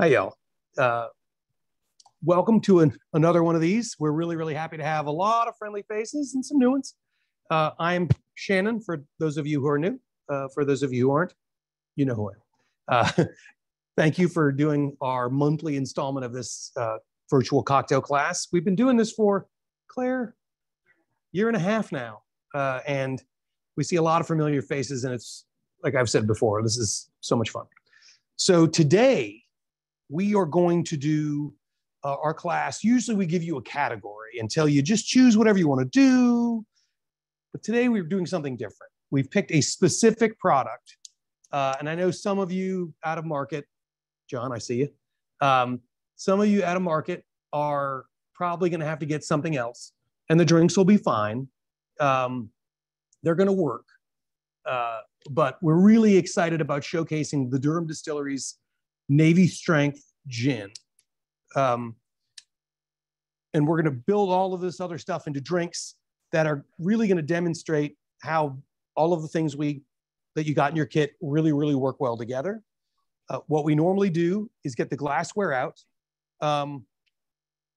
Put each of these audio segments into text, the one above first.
Hi, y'all. Uh, Welcome to another one of these. We're really happy to have a lot of friendly faces and some new ones. I'm Shannon, for those of you who are new. For those of you who aren't, you know who I am. Thank you for doing our monthly installment of this virtual cocktail class. We've been doing this for, Claire, year and a half now. And we see a lot of familiar faces, and it's, like I've said before, this is so much fun. So today, we are going to do our class. Usually we give you a category and tell you just choose whatever you want to do. But today we're doing something different. We've picked a specific product. And I know some of you out of market, John, I see you. Some of you out of market are probably going to have to get something else. And the drinks will be fine. They're going to work. But we're really excited about showcasing the Durham Distillery's Navy Strength Gin. And we're going to build all of this other stuff into drinks that are really going to demonstrate how all of the things that you got in your kit really work well together. What we normally do is get the glassware out.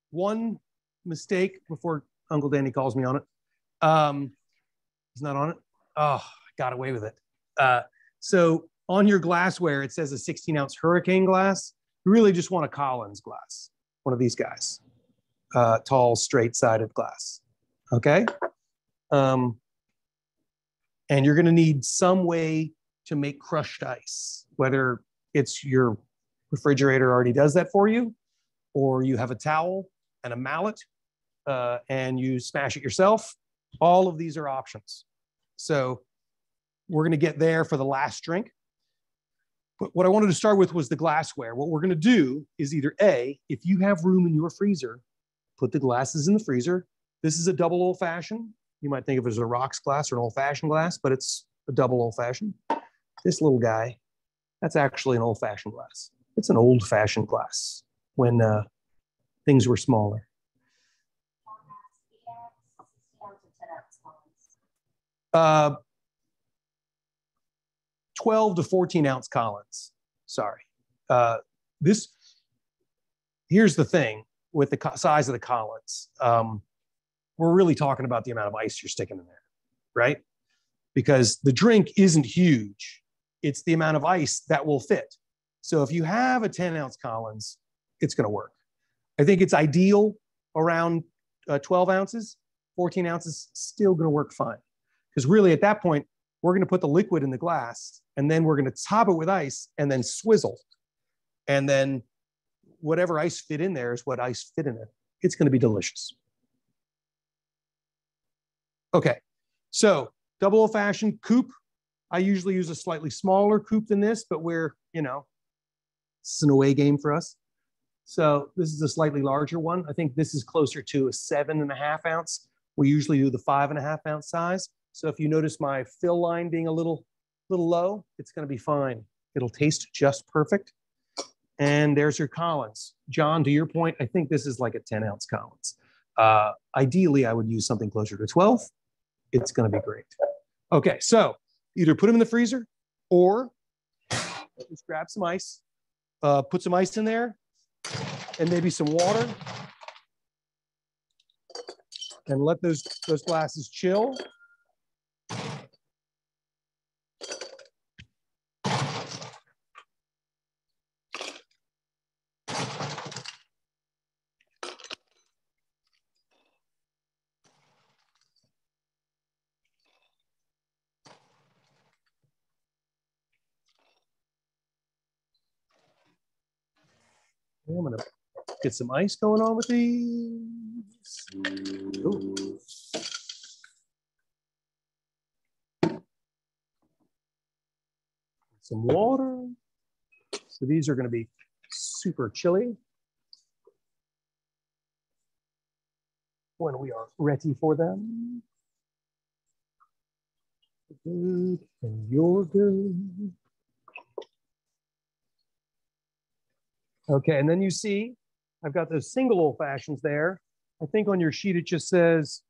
One mistake before Uncle Danny calls me on it. He's not on it. Oh, I got away with it. So on your glassware, it says a 16-ounce hurricane glass. You really just want a Collins glass, one of these guys, tall, straight-sided glass, okay? And you're gonna need some way to make crushed ice, whether it's your refrigerator already does that for you, or you have a towel and a mallet, and you smash it yourself. All of these are options. So we're gonna get there for the last drink. But what I wanted to start with was the glassware. What we're going to do is either A, if you have room in your freezer, put the glasses in the freezer. This is a double old fashioned. You might think of it as a rocks glass or an old fashioned glass, but it's a double old fashioned. This little guy, that's actually an old fashioned glass. It's an old fashioned glass when things were smaller. 12 to 14 ounce Collins. Sorry. Here's the thing with the size of the Collins. We're really talking about the amount of ice you're sticking in there, right? Because the drink isn't huge. It's the amount of ice that will fit. So if you have a 10-ounce Collins, it's going to work. I think it's ideal around 12 ounces. 14 ounces, still going to work fine. Because really at that point, we're going to put the liquid in the glass, and then we're going to top it with ice and then swizzle. And then whatever ice fit in there is what ice fit in it. It's going to be delicious. Okay, so double old fashioned coupe. I usually use a slightly smaller coupe than this, but it's an away game for us. So this is a slightly larger one. I think this is closer to a 7.5 ounce. We usually do the 5.5 ounce size. So if you notice my fill line being a little low, it's going to be fine. It'll taste just perfect. And there's your Collins. John, to your point, I think this is like a 10-ounce Collins. Ideally, I would use something closer to 12. It's going to be great. Okay, so either put them in the freezer or just grab some ice, put some ice in there, and maybe some water, and let those glasses chill. I'm going to get some ice going on with these. Ooh. Some water. So these are going to be super chilly when we are ready for them. Good, and you're good. Okay, and then you see, I've got those single old fashions there. I think on your sheet it just says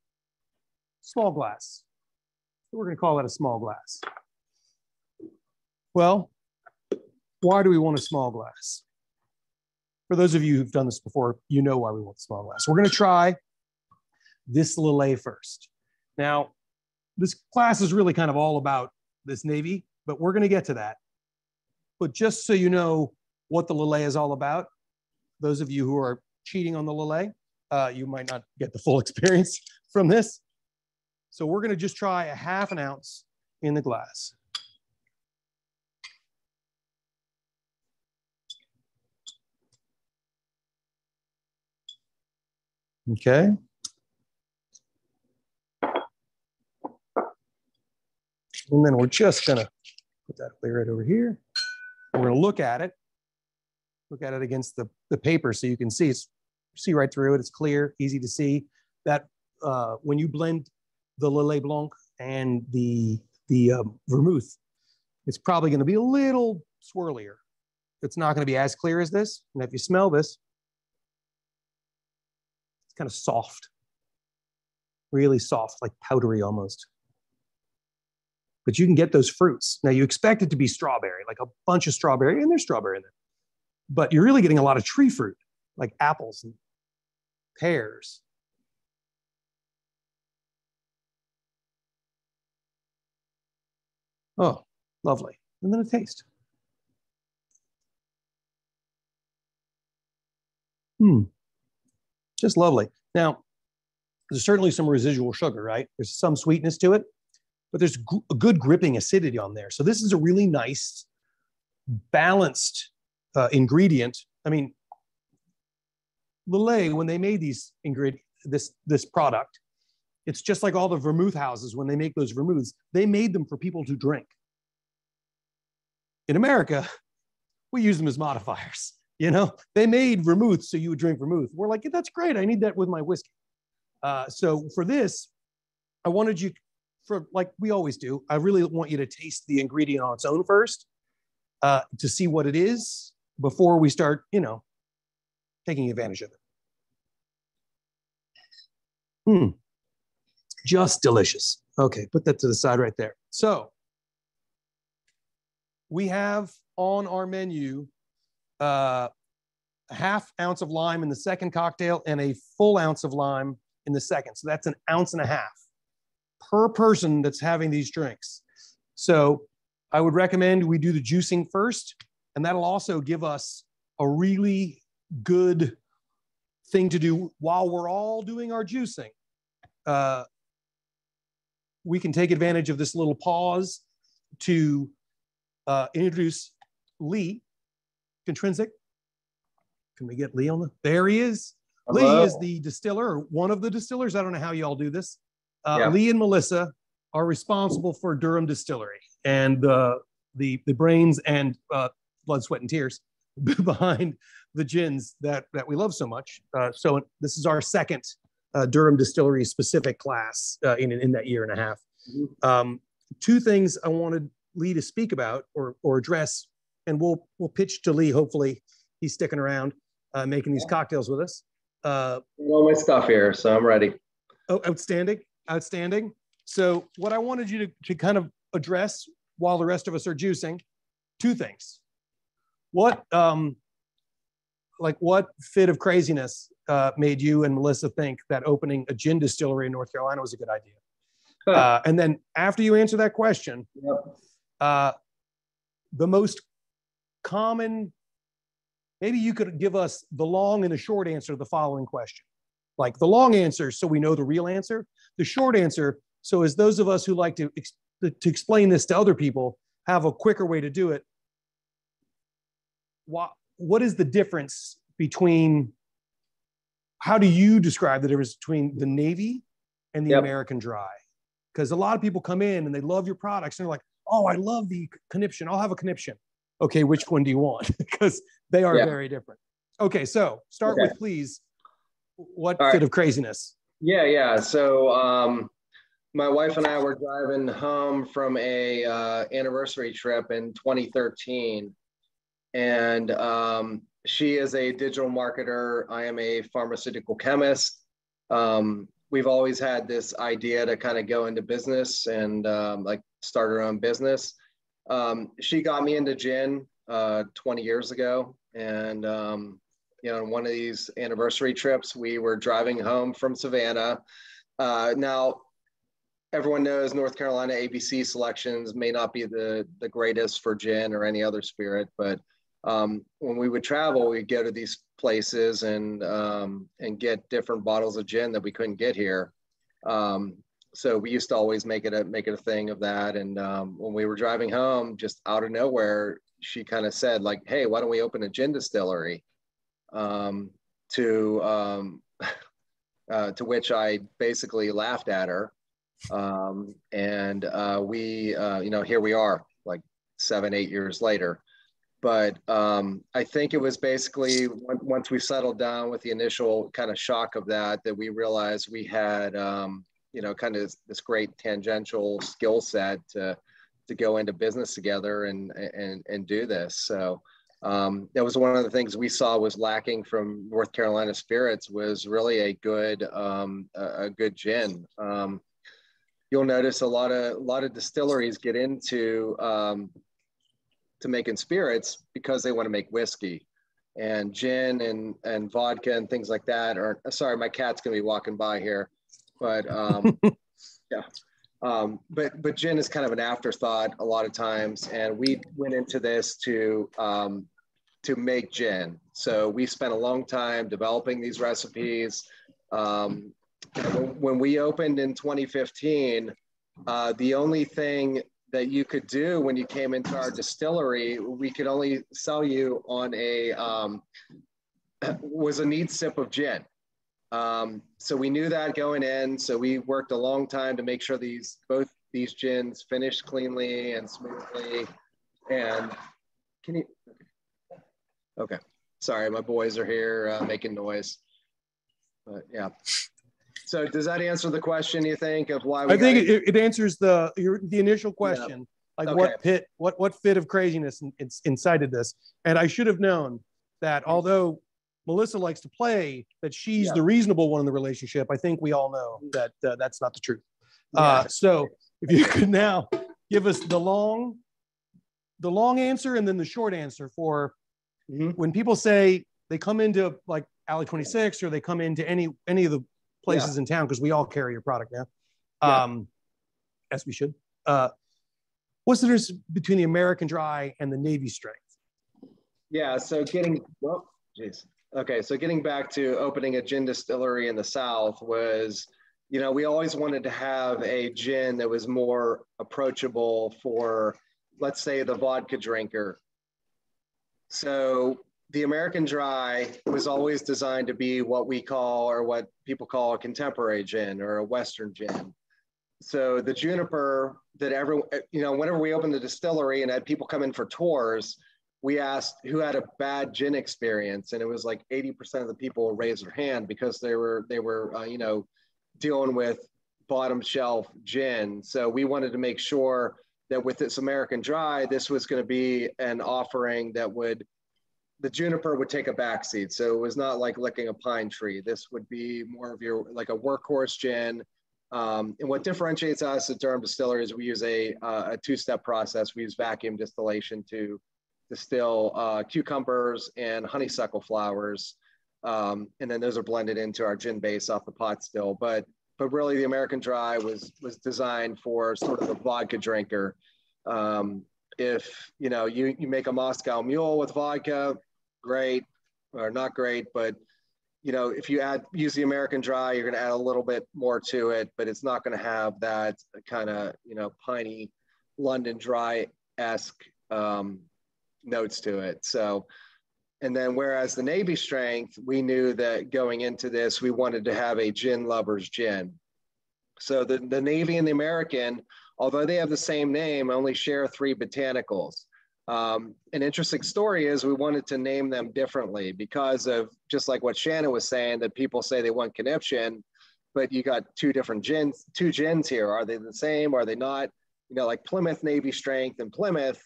small glass. So we're going to call that a small glass. Well, why do we want a small glass? for those of you who've done this before, you know why we want the small glass. So we're going to try this Lillet first. Now, this class is really kind of all about this navy, but we're going to get to that. But just so you know what the Lillet is all about, those of you who are cheating on the Lillet, you might not get the full experience from this. So we're going to just try a half an ounce in the glass. Okay. And then we're just going to put that right over here. We're going to look at it against the paper so you can see right through it. It's clear, easy to see. That when you blend the Lillet Blanc and the vermouth, it's probably going to be a little swirlier. It's not going to be as clear as this. And if you smell this, it's kind of soft, really soft, like powdery almost. But you can get those fruits. Now you expect it to be strawberry, like a bunch of strawberry, and there's strawberry in there. But you're really getting a lot of tree fruit, like apples and pears. Oh, lovely. And then a taste. Just lovely. Now, there's certainly some residual sugar, right? There's some sweetness to it, but there's a good gripping acidity on there. So this is a really nice, balanced ingredient. I mean, Lillet, when they made these ingredients, this product, it's just like all the vermouth houses when they make those vermouths. They made them for people to drink. In America, we use them as modifiers. You know, they made vermouth so you would drink vermouth. We're like, yeah, that's great. I need that with my whiskey. So for this, I wanted you, like we always do, I really want you to taste the ingredient on its own first to see what it is before we start, you know, taking advantage of it. Just delicious. Okay, put that to the side right there. So we have on our menu a half ounce of lime in the second cocktail and a full ounce of lime in the second. So that's 1.5 ounces per person that's having these drinks. So I would recommend we do the juicing first, and that'll also give us a really good thing to do while we're all doing our juicing. We can take advantage of this little pause to introduce Lee Intrinsic. Can we get Lee on the? There he is. Hello. Lee is the distiller, or one of the distillers. I don't know how you all do this. Yeah. Lee and Melissa are responsible for Durham Distillery and the brains and blood, sweat, and tears behind the gins that we love so much. So this is our second Durham Distillery specific class in that year and a half. Mm-hmm. Two things I wanted Lee to speak about or address, and we'll pitch to Lee. Hopefully he's sticking around making these cocktails with us. All my stuff here, so I'm ready. Oh, outstanding. Outstanding. So what I wanted you to kind of address while the rest of us are juicing, two things. What fit of craziness made you and Melissa think that opening a gin distillery in North Carolina was a good idea? And then after you answer that question, the most common, maybe you could give us the long and the short answer to the following question. Like the long answer, so we know the real answer. The short answer, so as those of us who like to explain this to other people have a quicker way to do it. What is the difference between, how do you describe the difference between the Navy and the American Dry? Because a lot of people come in and they love your products and they're like, oh, I love the Conniption. I'll have a Conniption. Okay, which one do you want? Because they are very different. Okay, so start with, please, what fit of craziness? Yeah. So my wife and I were driving home from a anniversary trip in 2013. And she is a digital marketer. I am a pharmaceutical chemist. We've always had this idea to kind of go into business and like start our own business. She got me into gin 20 years ago. And on one of these anniversary trips, we were driving home from Savannah. Now, everyone knows North Carolina ABC selections may not be the greatest for gin or any other spirit, but when we would travel, we'd go to these places and get different bottles of gin that we couldn't get here. So we used to always make it a thing of that. And when we were driving home, just out of nowhere, she kind of said like, "Hey, why don't we open a gin distillery?" To which I basically laughed at her. We, here we are like 7-8 years later. But I think it was basically once we settled down with the initial kind of shock of that we realized we had, kind of this great tangential skill set to go into business together and do this. So that was one of the things we saw was lacking from North Carolina spirits was really a good gin. You'll notice a lot of distilleries get into to making spirits because they want to make whiskey, and gin and vodka and things like that. Or sorry, my cat's gonna be walking by here, but yeah. But gin is kind of an afterthought a lot of times, and we went into this to make gin. So we spent a long time developing these recipes. When we opened in 2015, the only thing that you could do when you came into our distillery, we could only sell you on was a neat sip of gin. So we knew that going in. So we worked a long time to make sure both these gins finished cleanly and smoothly. And okay. Sorry, my boys are here making noise. But yeah. So does that answer the question, you think, of why? I think it answers the initial question, like okay. what fit of craziness incited this. And I should have known that although Melissa likes to play that she's the reasonable one in the relationship, I think we all know that that's not the truth. So if you could now give us the long answer and then the short answer for when people say they come into like Alley 26 or they come into any of the places in town, because we all carry your product now, as we should. What's the difference between the American Dry and the Navy Strength? Yeah, so getting back to opening a gin distillery in the South was, we always wanted to have a gin that was more approachable for, let's say, the vodka drinker. So the American Dry was always designed to be what we call, or what people call, a contemporary gin or a Western gin. So the juniper that whenever we opened the distillery and had people come in for tours, we asked who had a bad gin experience, and it was like 80% of the people raised their hand because they were dealing with bottom shelf gin. So we wanted to make sure that with this American Dry, this was going to be an offering that the juniper would take a backseat. So it was not like licking a pine tree. This would be more of your, like a workhorse gin. And what differentiates us at Durham Distillery is we use a two-step process. We use vacuum distillation to distill cucumbers and honeysuckle flowers. And then those are blended into our gin base off the pot still. But really the American Dry was designed for sort of a vodka drinker. If you make a Moscow Mule with vodka, great, or not great, but if you use the American Dry, you're going to add a little bit more to it, but it's not going to have that kind of piney London Dry-esque notes to it. So, and then whereas the Navy Strength, we knew that going into this, we wanted to have a gin lover's gin. So the Navy and the American, although they have the same name, only share 3 botanicals. An interesting story is we wanted to name them differently because of, just like what Shannon was saying, that people say they want Conniption, but you got 2 gins here. Are they the same? Are they not? Like Plymouth Navy Strength and Plymouth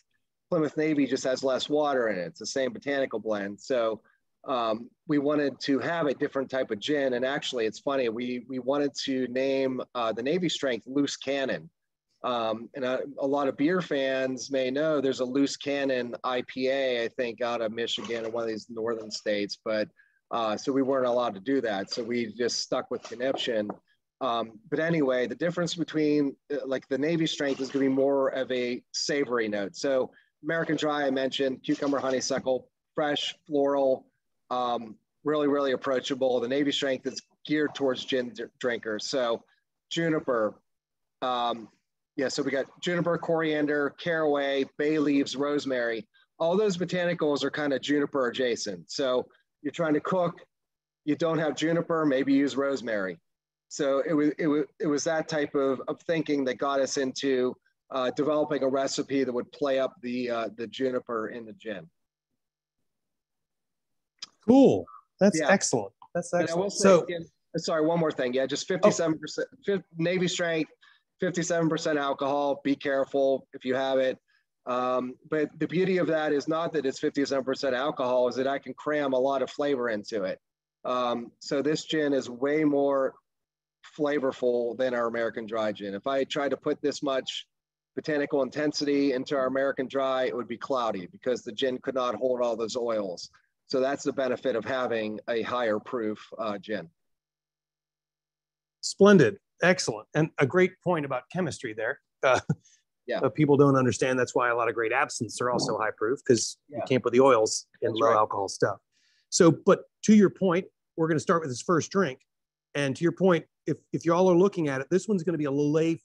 Navy just has less water in it. It's the same botanical blend. So we wanted to have a different type of gin. And actually, it's funny, we wanted to name the Navy Strength Loose Cannon. And a lot of beer fans may know there's a Loose Cannon IPA, I think, out of Michigan or one of these northern states. But so we weren't allowed to do that. So we just stuck with Conniption. But anyway, the difference between like the Navy strength is going to be more of a savory note. So American Dry, I mentioned, cucumber, honeysuckle, fresh, floral, really, really approachable. The Navy strength is geared towards gin drinkers. So juniper, yeah, so we got juniper, coriander, caraway, bay leaves, rosemary. All those botanicals are kind of juniper adjacent. So you're trying to cook, you don't have juniper, maybe use rosemary. So it was that type of thinking that got us into developing a recipe that would play up the juniper in the gin. Cool. That's excellent. That's excellent. And I will say, so, again, sorry, one more thing. Yeah, just 57%, Navy strength, 57% alcohol. Be careful if you have it. But the beauty of that is not that it's 57% alcohol, is that I can cram a lot of flavor into it. So this gin is way more flavorful than our American Dry gin. If I tried to put this much botanical intensity into our American Dry, it would be cloudy because the gin could not hold all those oils. So that's the benefit of having a higher proof gin. Splendid. Excellent. And a great point about chemistry there. People don't understand that's why a lot of great absinthes are also high proof, because you can't put the oils in low alcohol stuff. So, but to your point, we're going to start with this first drink. And to your point, if y'all are looking at it, this one's going to be a Lillet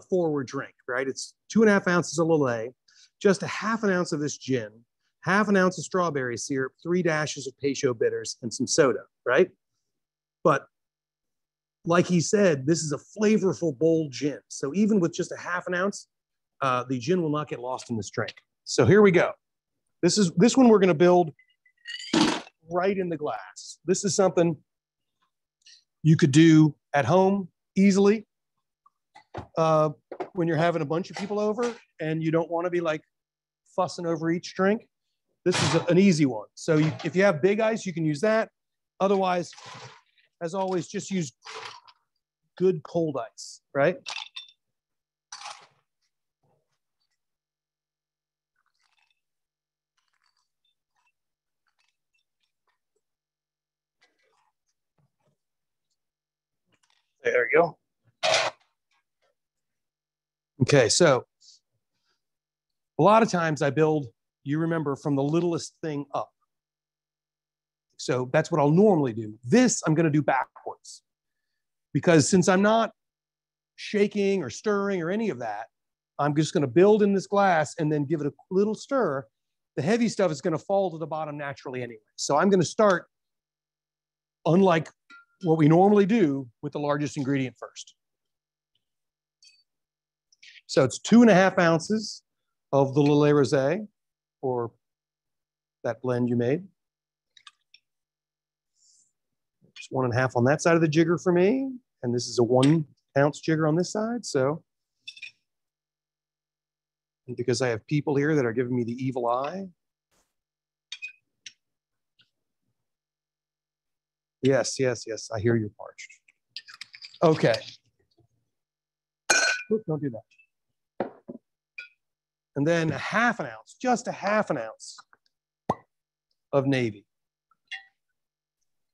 forward drink, right? It's 2.5 ounces of Lillet, just a half an ounce of this gin, half an ounce of strawberry syrup, 3 dashes of Peychaud bitters, and some soda, right? But like he said, this is a flavorful, bold gin. So even with just a half an ounce, the gin will not get lost in this drink. So here we go. This one we're going to build right in the glass. This is something you could do at home easily when you're having a bunch of people over and you don't want to be like fussing over each drink. This is an easy one. So if you have big ice, you can use that. Otherwise, as always, just use good cold ice, right? There you go. Okay, so a lot of times I build, you remember, from the littlest thing up. So that's what I'll normally do. This I'm going to do backwards, because since I'm not shaking or stirring or any of that, I'm just going to build in this glass and then give it a little stir. The heavy stuff is going to fall to the bottom naturally anyway. So I'm going to start, unlike what we normally do, with the largest ingredient first. So it's 2.5 ounces of the Lillet Rosé, or that blend you made. Just 1.5 on that side of the jigger for me. And this is a 1 ounce jigger on this side. So, and because I have people here that are giving me the evil eye. Yes, yes, yes. I hear you're parched. Okay. Oops, don't do that. And then a half an ounce, just a half an ounce of Navy.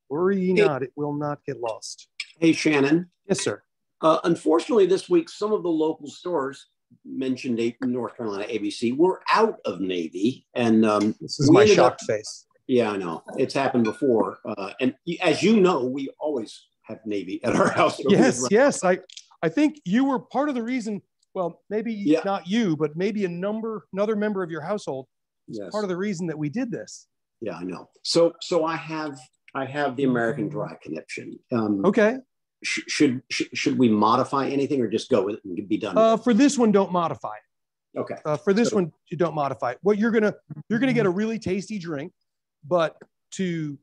Worry ye not, it will not get lost. Hey, Shannon. Yes, sir. Unfortunately, this week, some of the local stores mentioned North Carolina ABC were out of Navy. And this is my shocked face. Yeah, I know. It's happened before. And as you know, we always have Navy at our house. Yes, yes. I think you were part of the reason. Well, maybe not you, but maybe another member of your household is part of the reason that we did this. Yeah, I know. So I have the American Dry Conniption. Okay. Should we modify anything or just go with it and be done? For this one, don't modify it. Okay. For this one, you don't modify it. What you're gonna get a really tasty drink, but to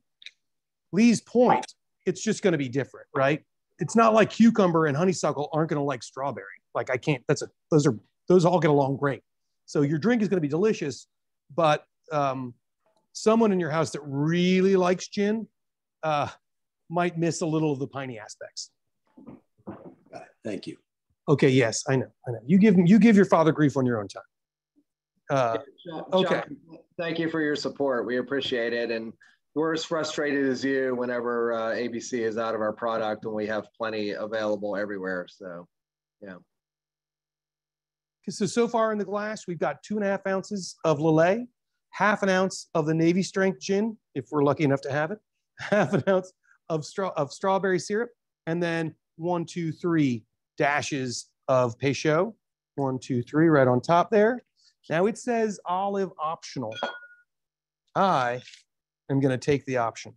Lee's point, it's just gonna be different, right? It's not like cucumber and honeysuckle aren't gonna like strawberry. Like I can't. Those all get along great. So your drink is gonna be delicious, but someone in your house that really likes gin might miss a little of the piney aspects. Got it. Thank you. Okay, yes, I know. You give your father grief on your own time. Okay. John, thank you for your support. We appreciate it. And we're as frustrated as you whenever ABC is out of our product and we have plenty available everywhere. So, yeah. So far in the glass, we've got 2.5 ounces of Lillet, 1/2 ounce of the Navy strength gin, if we're lucky enough to have it, 1/2 ounce of strawberry syrup, and then 1, 2, 3 dashes of Peychaud. 1, 2, 3 right on top there. Now it says olive optional. I am going to take the option.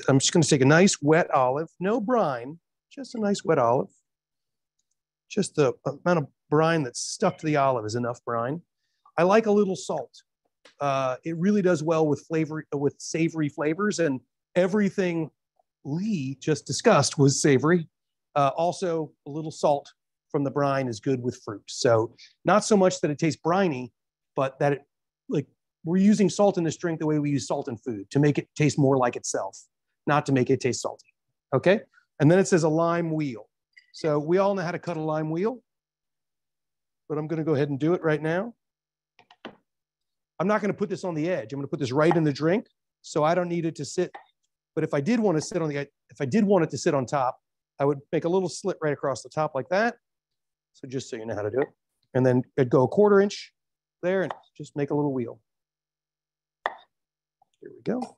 I'm just going to take a nice wet olive, no brine, just a nice wet olive. Just the amount of brine that's stuck to the olive is enough brine. I like a little salt. It really does well with savory flavors, and everything Lee just discussed was savory. Also, a little salt from the brine is good with fruit. So not so much that it tastes briny, but that it, like, we're using salt in this drink the way we use salt in food, to make it taste more like itself, not to make it taste salty. Okay? And then it says a lime wheel. So we all know how to cut a lime wheel, but I'm going to go ahead and do it right now. I'm not going to put this on the edge. I'm going to put this right in the drink, so I don't need it to sit. But if I did want to sit on if I did want it to sit on top, I would make a little slit right across the top like that. So just so you know how to do it. And then I'd go 1/4 inch there and just make a little wheel. Here we go.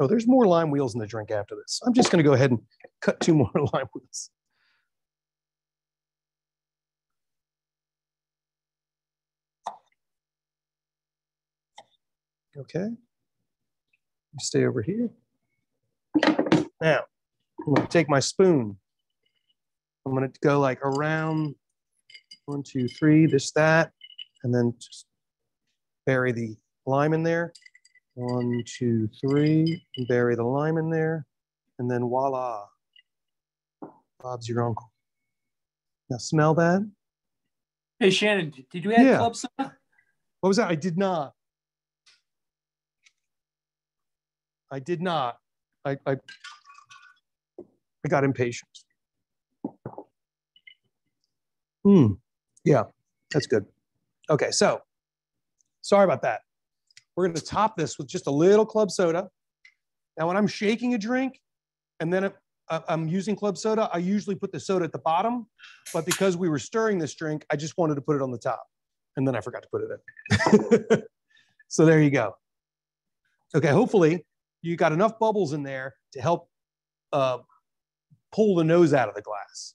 Oh, there's more lime wheels in the drink after this. I'm just going to go ahead and cut 2 more lime wheels. Okay. Stay over here. Now, I'm going to take my spoon. I'm going to go like around 1, 2, 3, this, that, and then just bury the lime in there. 1, 2, 3, and bury the lime in there, and then voila, Bob's your uncle. Now smell that? Hey Shannon, did you add club soda? What was that? I did not. I did not. I got impatient. Yeah, that's good. Okay, so sorry about that. We're going to top this with just a little club soda. Now, when I'm shaking a drink and then I'm using club soda, I usually put the soda at the bottom. But because we were stirring this drink, I just wanted to put it on the top. And then I forgot to put it in. So there you go. Okay, hopefully you got enough bubbles in there to help pull the nose out of the glass.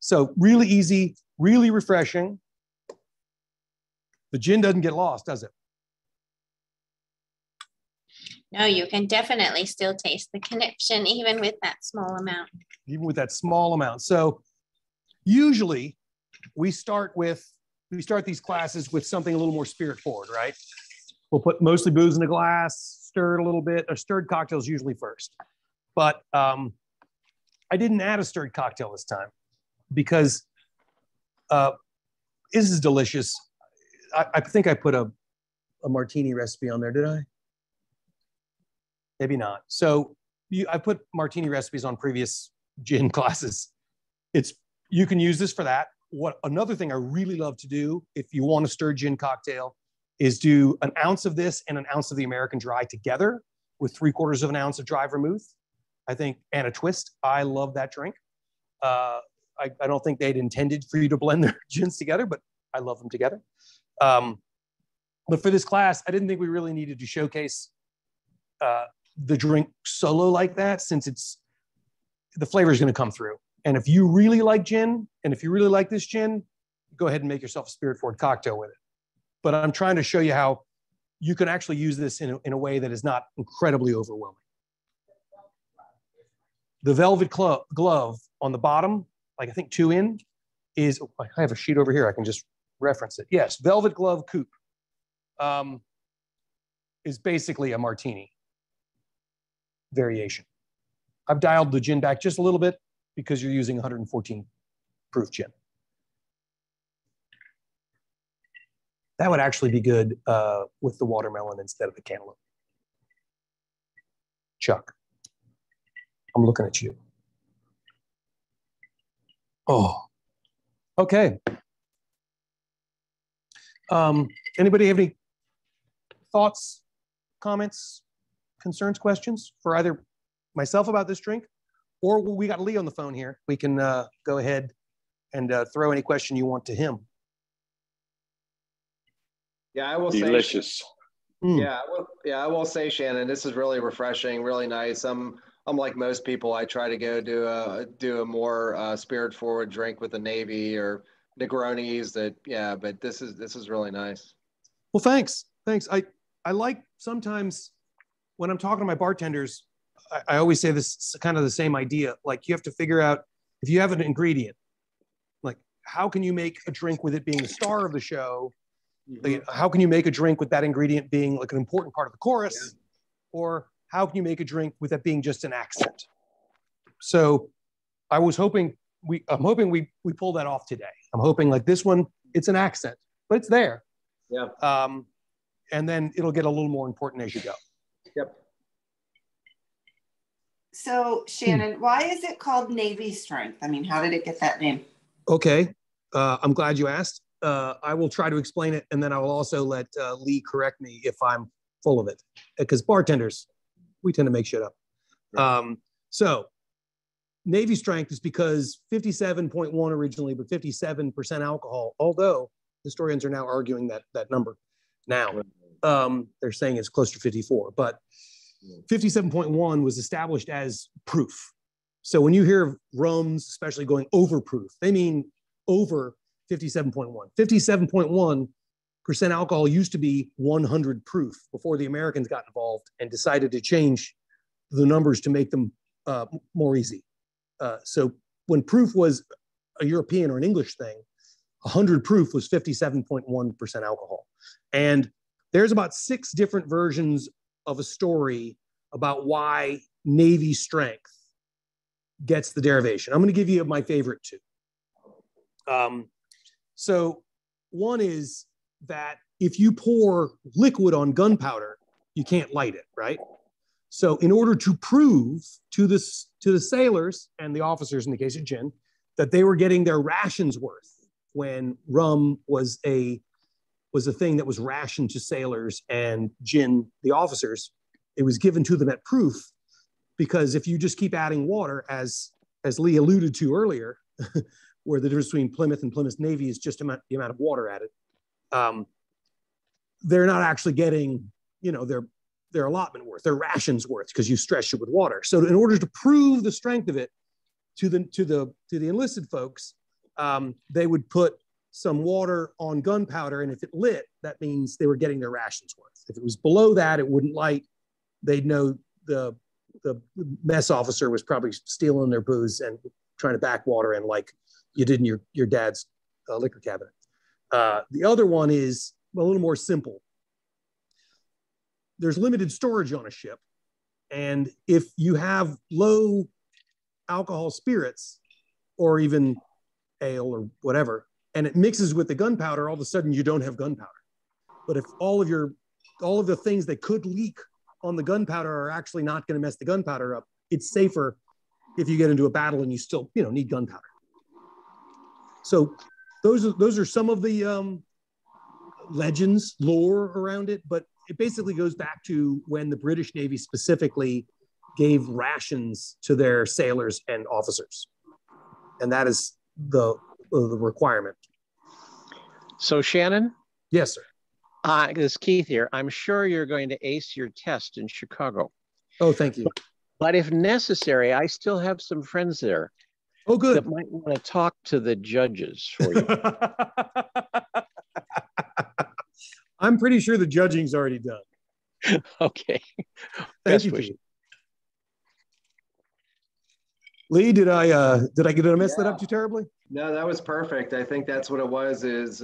So really easy, really refreshing. The gin doesn't get lost, does it? No, you can definitely still taste the conniption even with that small amount. Even with that small amount. So usually we start these classes with something a little more spirit forward, right? We'll put mostly booze in a glass, stir it a little bit, or stirred cocktails usually first. But I didn't add a stirred cocktail this time, because this is delicious. I think I put a martini recipe on there, did I? Maybe not. So I put martini recipes on previous gin classes. You can use this for that. Another thing I really love to do, if you want a stirred gin cocktail, is do 1 ounce of this and 1 ounce of the American Dry together with 3/4 of an ounce of dry vermouth, I think, and a twist. I love that drink. I don't think they'd intended for you to blend their gins together, but I love them together. But for this class, I didn't think we really needed to showcase the drink solo like that, since the flavor is going to come through. And if you really like gin, and if you really like this gin, go ahead and make yourself a spirit forward cocktail with it. But I'm trying to show you how you can actually use this in a way that is not incredibly overwhelming. The velvet glove on the bottom, like I think 2 in, is, I have a sheet over here. I can just reference it. Yes, velvet glove coupe is basically a martini variation. I've dialed the gin back just a little bit because you're using 114 proof gin. That would actually be good with the watermelon instead of the cantaloupe. Chuck, I'm looking at you. Oh, okay. Anybody have any thoughts, comments, concerns, questions for either myself about this drink, or we got Lee on the phone here. We can go ahead and throw any question you want to him. Yeah, I will delicious. Say, I will say, Shannon, this is really refreshing, really nice. I'm like most people. I try to go do a more spirit forward drink with a Navy or Negronis. But this is really nice. Well, thanks. I like sometimes when I'm talking to my bartenders, I always say this kind of the same idea. Like you have to figure out if you have an ingredient, like how can you make a drink with it being the star of the show? Like, how can you make a drink with that ingredient being like an important part of the chorus? Yeah. Or how can you make a drink with that being just an accent? So I was hoping I'm hoping we pull that off today. I'm hoping like this one, it's an accent, but it's there. Yeah. And then it'll get a little more important as you go. Yep. So Shannon, why is it called Navy Strength? I mean, how did it get that name? Okay. I'm glad you asked. I will try to explain it, and then I will also let Lee correct me if I'm full of it, because bartenders, we tend to make shit up. Right. So Navy Strength is because 57.1 originally, but 57% alcohol, although historians are now arguing that number now. They're saying it's close to 54, but 57.1 was established as proof. So when you hear of rums, especially going over proof, they mean over 57.1. 57.1% alcohol used to be 100 proof before the Americans got involved and decided to change the numbers to make them more easy. So when proof was a European or an English thing, 100 proof was 57.1% alcohol. And there's about 6 different versions of a story about why Navy Strength gets the derivation. I'm going to give you my favorite 2. So one is that if you pour liquid on gunpowder, you can't light it, right? So in order to prove to the sailors and the officers in the case of gin that they were getting their rations worth when rum was a thing that was rationed to sailors and gin, the officers, it was given to them at proof, because if you just keep adding water, as Lee alluded to earlier, where the difference between Plymouth and Plymouth Navy is just the amount of water added, they're not actually getting, their allotment worth, their rations worth, because you stretch it with water. So in order to prove the strength of it to the enlisted folks, they would put some water on gunpowder, and if it lit, that means they were getting their rations worth. If it was below that, it wouldn't light. They'd know the mess officer was probably stealing their booze and trying to backwater and like you did in your dad's liquor cabinet. The other one is a little more simple. There's limited storage on a ship. And if you have low alcohol spirits or even ale or whatever, and it mixes with the gunpowder, all of a sudden you don't have gunpowder. But if all of the things that could leak on the gunpowder are actually not going to mess the gunpowder up, it's safer if you get into a battle and you still, need gunpowder. So those are some of the legends, lore around it, but it basically goes back to when the British Navy specifically gave rations to their sailors and officers. And that is the requirement. So Shannon? Yes, sir. This is Keith here. I'm sure you're going to ace your test in Chicago. Oh, thank you. But if necessary, I still have some friends there. Oh, good. That might want to talk to the judges for you. I'm pretty sure the judging's already done. Okay. Thank you, Pete. Lee, did I mess that up too terribly? No, that was perfect. I think that's what it was. Is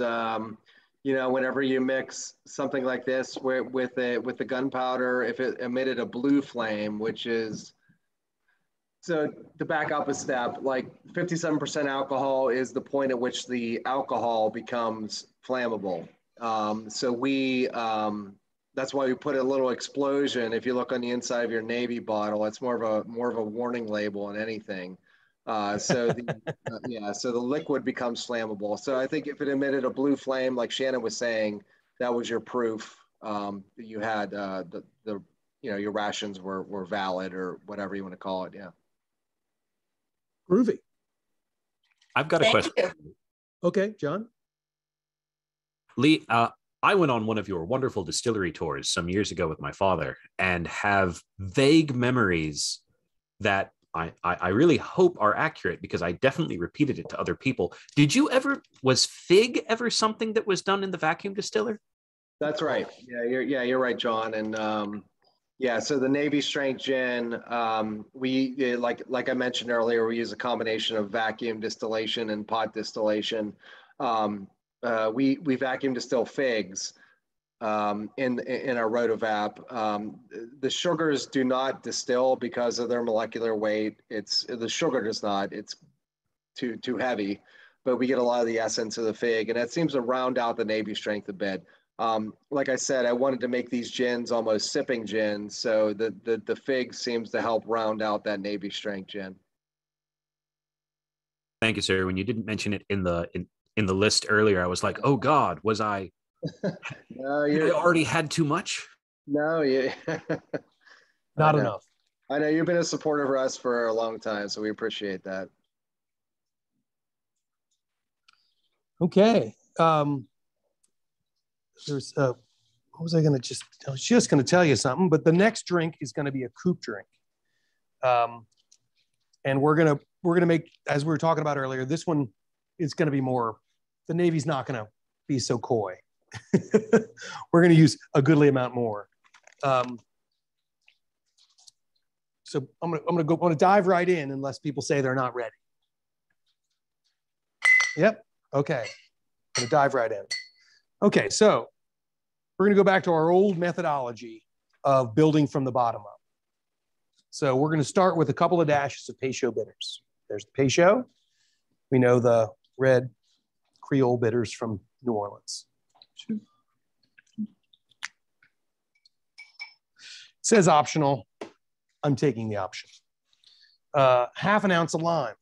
whenever you mix something like this with the gunpowder, if it emitted a blue flame, which is So to back up a step, like 57% alcohol is the point at which the alcohol becomes flammable. That's why we put a little explosion. If you look on the inside of your Navy bottle, it's more of a warning label than anything. So the liquid becomes flammable. So I think if it emitted a blue flame, like Shannon was saying, that was your proof that you had your rations were valid, or whatever you want to call it. Yeah. Groovy. I've got a question. Okay, John. Lee, I went on one of your wonderful distillery tours some years ago with my father and have vague memories that I really hope are accurate, because I definitely repeated it to other people. Was fig ever something that was done in the vacuum distiller? That's right. You're right, John. And so the Navy strength gin, we like I mentioned earlier, we use a combination of vacuum distillation and pot distillation. We vacuum distill figs in our rotovap. The sugars do not distill because of their molecular weight. The sugar does not. It's too heavy, but we get a lot of the essence of the fig, and that seems to round out the Navy strength a bit. Like I said, I wanted to make these gins almost sipping gins, so the fig seems to help round out that Navy strength gin. Thank you, sir. When you didn't mention it in the list earlier, I was like, oh God, was I? No, I already had too much. No, not enough. I know you've been a supporter of us for a long time, so we appreciate that. Okay. What was I going to I was just going to tell you something, but the next drink is going to be a Coupe drink. And we're going to make, as we were talking about earlier, this one is going to be more, the Navy's not going to be so coy. We're going to use a goodly amount more. So I'm going to dive right in unless people say they're not ready. Yep. Okay. I'm going to dive right in. Okay. So we're going to go back to our old methodology of building from the bottom up. So we're going to start with a couple of dashes of Peychaud bitters. There's the Peychaud. We know the red Creole bitters from New Orleans. It says optional. I'm taking the option. Half an ounce of lime.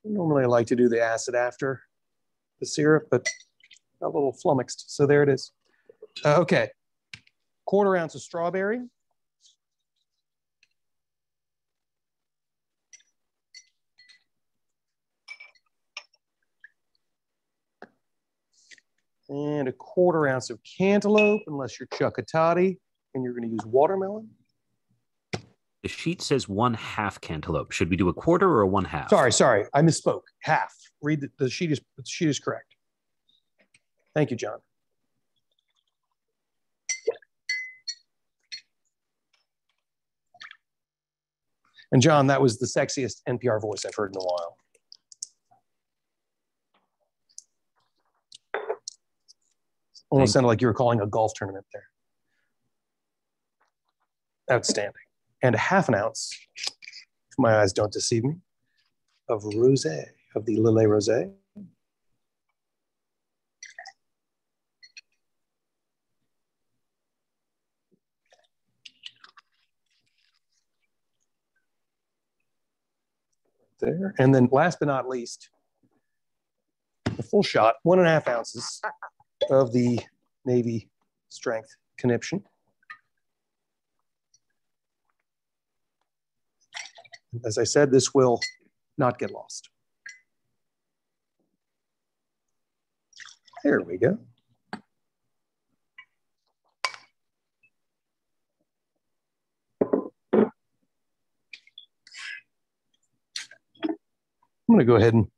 Normally I like to do the acid after the syrup, but got a little flummoxed, so there it is. Okay, 1/4 ounce of strawberry. And 1/4 ounce of cantaloupe, unless you're Chuckatati and you're going to use watermelon. The sheet says 1/2 cantaloupe. Should we do 1/4 or 1/2? Sorry, I misspoke. Half. Read the sheet is correct. Thank you, John. And John, that was the sexiest NPR voice I've heard in a while. Almost sounded like you were calling a golf tournament there. Outstanding. And 1/2 ounce, if my eyes don't deceive me, of rosé, of the Lillet Rosé. There. And then last but not least, the full shot, 1.5 ounces of the Navy strength Conniption. As I said, this will not get lost. There we go. I'm going to go ahead and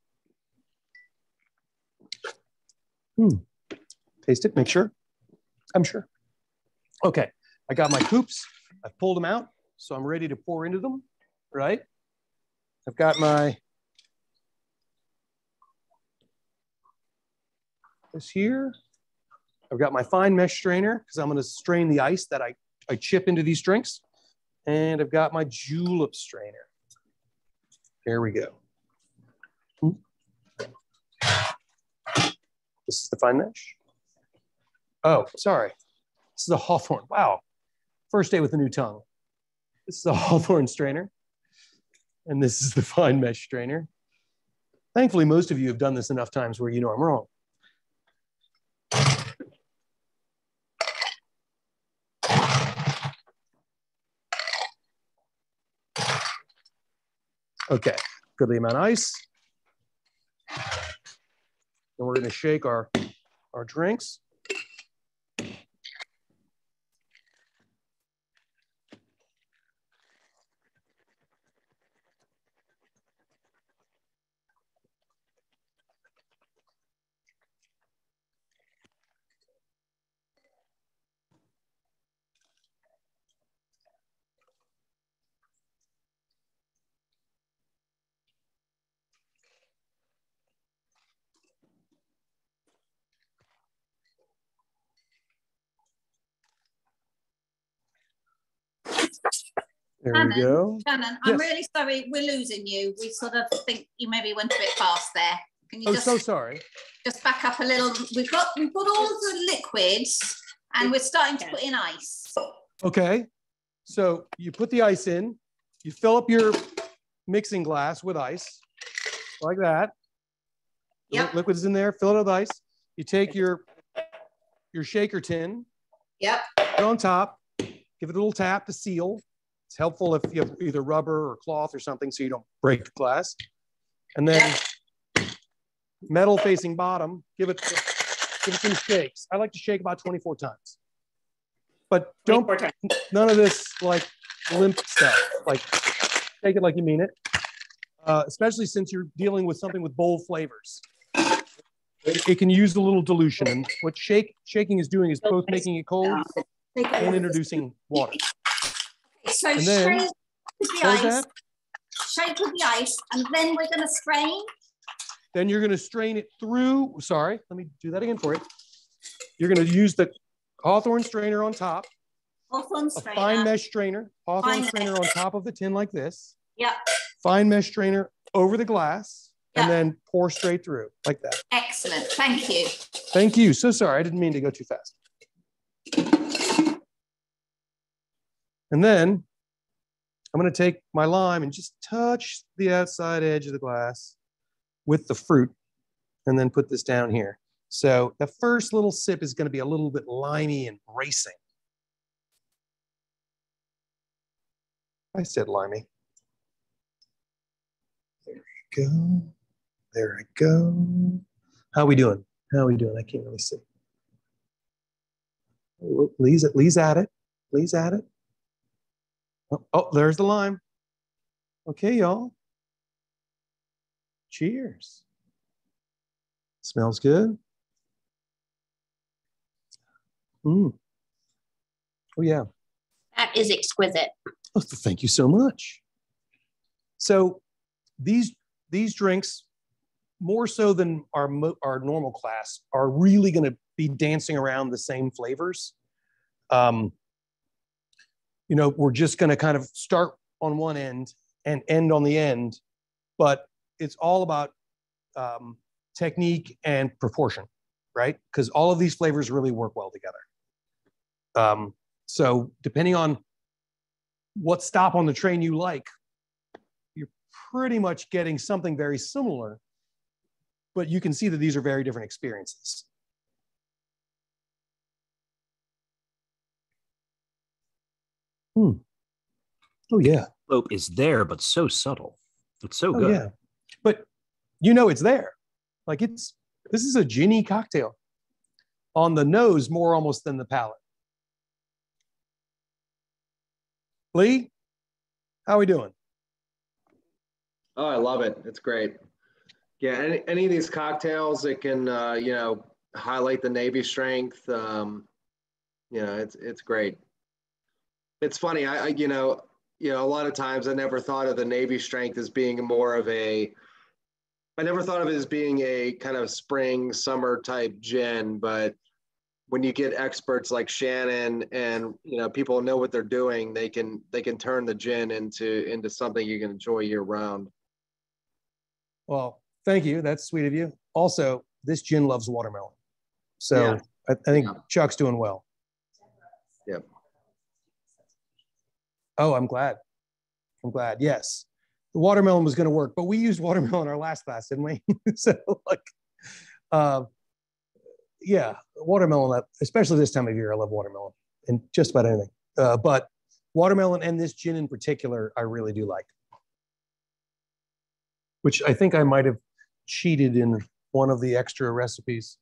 taste it, make sure. I'm sure. Okay, I got my Coupes. I pulled them out, so I'm ready to pour into them, right? I've got my, this here. I've got my fine mesh strainer because I'm going to strain the ice that I chip into these drinks. And I've got my julep strainer. There we go. This is the fine mesh. Oh, sorry. This is a Hawthorne. Wow. First day with a new tongue. This is a Hawthorne strainer. And this is the fine mesh strainer. Thankfully, most of you have done this enough times where you know I'm wrong. Okay, goodly amount of ice. And we're gonna shake our drinks. There we go. Shannon, I'm really sorry we're losing you. We sort of think you maybe went a bit fast there. Can you so sorry. Just back up a little? We've got all the liquids and we're starting to put in ice. Okay. So you put the ice in, you fill up your mixing glass with ice, like that. Yep. Liquid is in there, fill it with ice. You take your shaker tin, yep, put it on top, give it a little tap to seal. It's helpful if you have either rubber or cloth or something so you don't break the glass. And then metal facing bottom, give it some shakes. I like to shake about 24 times. But don't, none of this like limp stuff. Like shake it like you mean it. Especially since you're dealing with something with bold flavors. It can use a little dilution. And what shaking is doing is both making it cold and introducing water. So shake with the ice, shake with the ice, and then we're going to strain. Then you're going to strain it through. Sorry, let me do that again for you. You're going to use the Hawthorne strainer on top. Hawthorne strainer. A fine mesh strainer. Hawthorne strainer on top of the tin like this. Yep. Fine mesh strainer over the glass, and then pour straight through like that. Excellent. Thank you. Thank you. So sorry, I didn't mean to go too fast. And then I'm going to take my lime and just touch the outside edge of the glass with the fruit and then put this down here. So the first little sip is going to be a little bit limey and racing. I said limey. There we go. There I go. How are we doing? How are we doing? I can't really see. Lee's at it. Lee's at it. Oh, there's the lime. Okay, y'all. Cheers. Smells good. Oh, yeah. That is exquisite. Oh, thank you so much. So these drinks, more so than our normal class, are really going to be dancing around the same flavors. You know, we're just going to kind of start on one end and end on the end, but it's all about technique and proportion, right? Because all of these flavors really work well together. So depending on what stop on the train you like, you're pretty much getting something very similar, but you can see that these are very different experiences. Oh, yeah. Cantaloupe is there, but so subtle. It's so good. Yeah. But you know it's there. Like this is a ginny cocktail. On the nose more almost than the palate. Lee, how are we doing? Oh, I love it. It's great. Yeah, any of these cocktails that can, you know, highlight the Navy strength, you know, it's great. It's funny, you know, a lot of times I never thought of the Navy strength as being more of I never thought of it as being a kind of spring, summer type gin, but when you get experts like Shannon and, people know what they're doing, they can turn the gin into something you can enjoy year round. Well, thank you. That's sweet of you. Also, this gin loves watermelon. So Yeah. I think Chuck's doing well. Yep. Oh, I'm glad. Yes. The watermelon was going to work, but we used watermelon in our last class, didn't we? So yeah, watermelon, especially this time of year, I love watermelon and just about anything. But watermelon and this gin in particular, I really do like. Which I think I might have cheated in one of the extra recipes.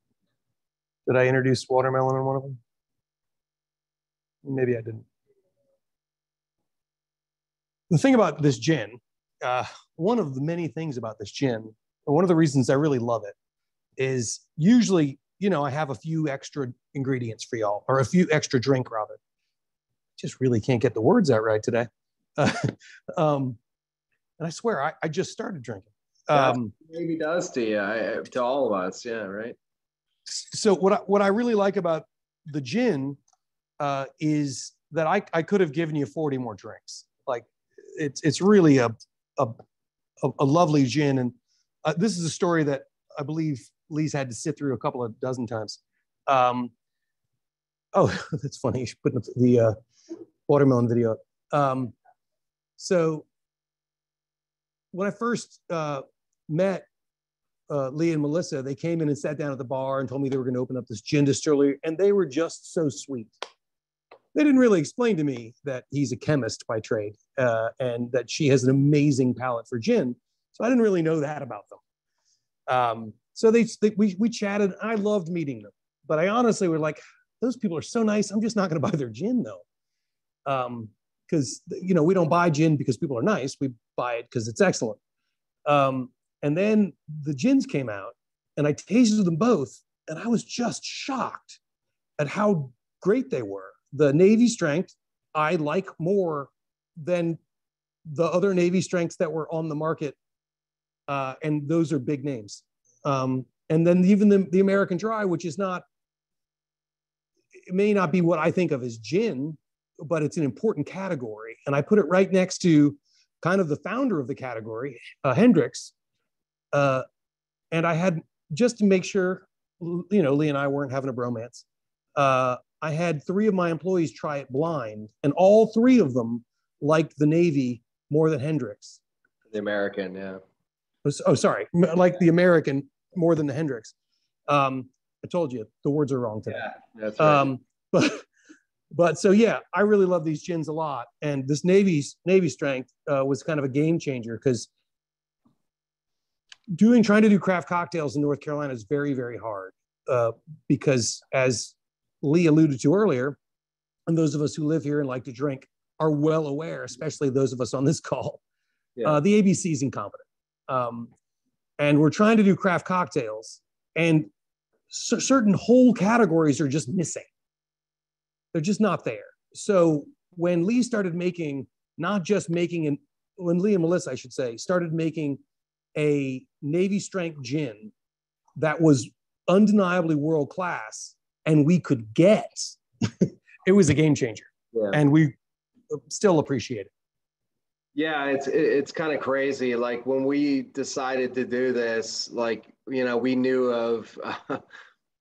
Did I introduce watermelon in one of them? Maybe I didn't. The thing about this gin, one of the many things about this gin, and one of the reasons I really love it, is usually, I have a few extra ingredients for y'all, or a few extra drink rather. Just really can't get the words out right today. And I swear, I just started drinking. Maybe does to you, to all of us. Yeah, right. So what I really like about the gin is that I could have given you 40 more drinks. Like it's really a lovely gin. And this is a story that I believe Lee's had to sit through a couple of dozen times. Oh, that's funny. You should put the watermelon video up. So when I first met Lee and Melissa, they came in and sat down at the bar and told me they were going to open up this gin distillery, and they were just so sweet. They didn't really explain to me that he's a chemist by trade and that she has an amazing palate for gin. So I didn't really know that about them. So we chatted. I loved meeting them, but I honestly were like, those people are so nice. I'm just not going to buy their gin though. Because, we don't buy gin because people are nice. We buy it because it's excellent. And then the gins came out and I tasted them both and I was just shocked at how great they were. The Navy strength, I like more than the other Navy strengths that were on the market. And those are big names. And then even the American Dry, which is not, it may not be what I think of as gin, but it's an important category. And I put it right next to kind of the founder of the category, Hendrix. And I had, just to make sure, Lee and I weren't having a bromance, I had 3 of my employees try it blind, and all 3 of them liked the Navy more than Hendrix. The American, yeah. Oh, sorry, like the American more than the Hendrix. I told you, the words are wrong today. Yeah, that's right. But so yeah, I really love these gins a lot, and this Navy strength was kind of a game changer because trying to do craft cocktails in North Carolina is very, very hard because, as Lee alluded to earlier, and those of us who live here and like to drink are well aware, especially those of us on this call, the ABC is incompetent, and we're trying to do craft cocktails, and certain whole categories are just missing. They're just not there. So when Lee started making, when Lee and Melissa, I should say, started making a Navy strength gin that was undeniably world class and we could get, it was a game changer. Yeah. And we still appreciate it. Yeah, it's kind of crazy. Like when we decided to do this, we knew of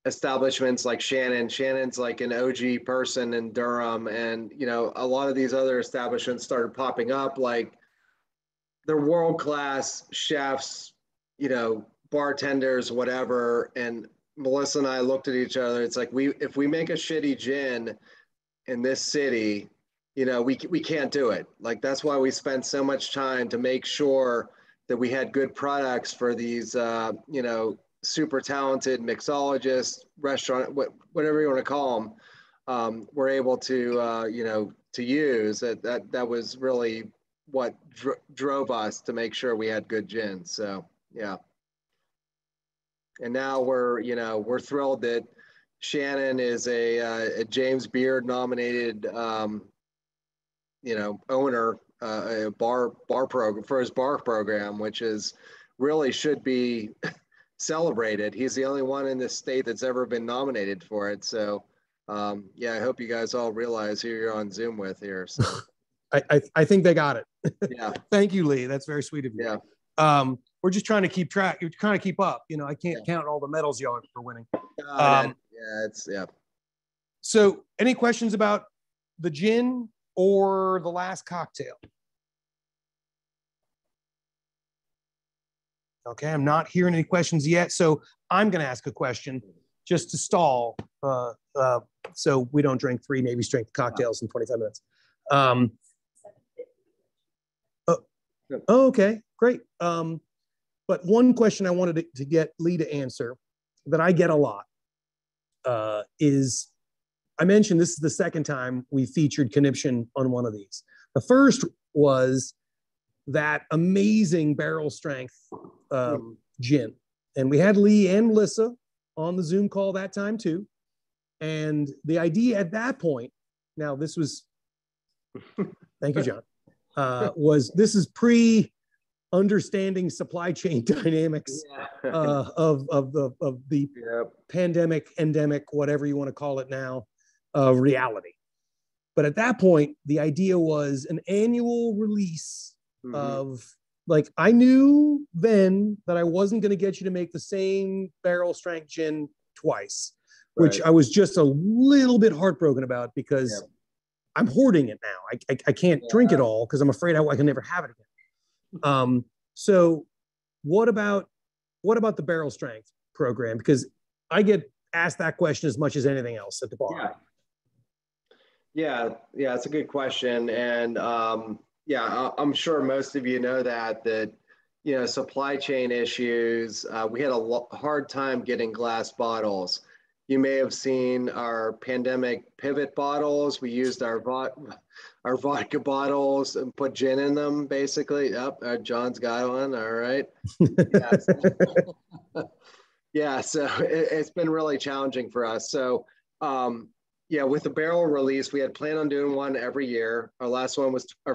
establishments like Shannon. Shannon's like an OG person in Durham, and a lot of these other establishments started popping up. Like they're world-class chefs, bartenders, whatever. And Melissa and I looked at each other. It's like if we make a shitty gin in this city, we can't do it. Like that's why we spent so much time to make sure that we had good products for these, super talented mixologists, restaurant, whatever you want to call them, we're able to, to use. That was really what drove us to make sure we had good gins. So, yeah. And now we're thrilled that Shannon is a James Beard nominated, owner, a bar program for his bar program, which is really should be celebrated. He's the only one in this state that's ever been nominated for it. So Yeah, I hope you guys all realize who you're on Zoom with here. So I think they got it. yeah. Thank you, Lee. That's very sweet of you. Yeah. We're just trying to keep track. You're trying to keep up. You know, I can't count all the medals y'all for winning. Yeah. So any questions about the gin or the last cocktail? Okay, I'm not hearing any questions yet. So I'm going to ask a question just to stall so we don't drink 3 Navy strength cocktails in 25 minutes. Okay, great. But one question I wanted to get Lee to answer that I get a lot is, I mentioned this is the second time we featured Conniption on one of these. The first was that amazing barrel strength gin. And we had Lee and Melissa on the Zoom call that time too. And the idea at that point, now this was, thank you, John, was this is pre-understanding supply chain dynamics of the pandemic, endemic, whatever you want to call it now, reality. But at that point, the idea was an annual release of, like, I knew then that I wasn't going to get you to make the same barrel strength gin twice, which I was just a little bit heartbroken about because I'm hoarding it now. I can't drink it all because I'm afraid I can never have it again. So what about the barrel strength program? Because I get asked that question as much as anything else at the bar. Yeah, it's a good question. And I'm sure most of you know that, you know, supply chain issues, we had a hard time getting glass bottles. You may have seen our pandemic pivot bottles. We used our vodka bottles and put gin in them, basically. Yep, John's got one, all right. So it's been really challenging for us. So with the barrel release, we had planned on doing one every year. Our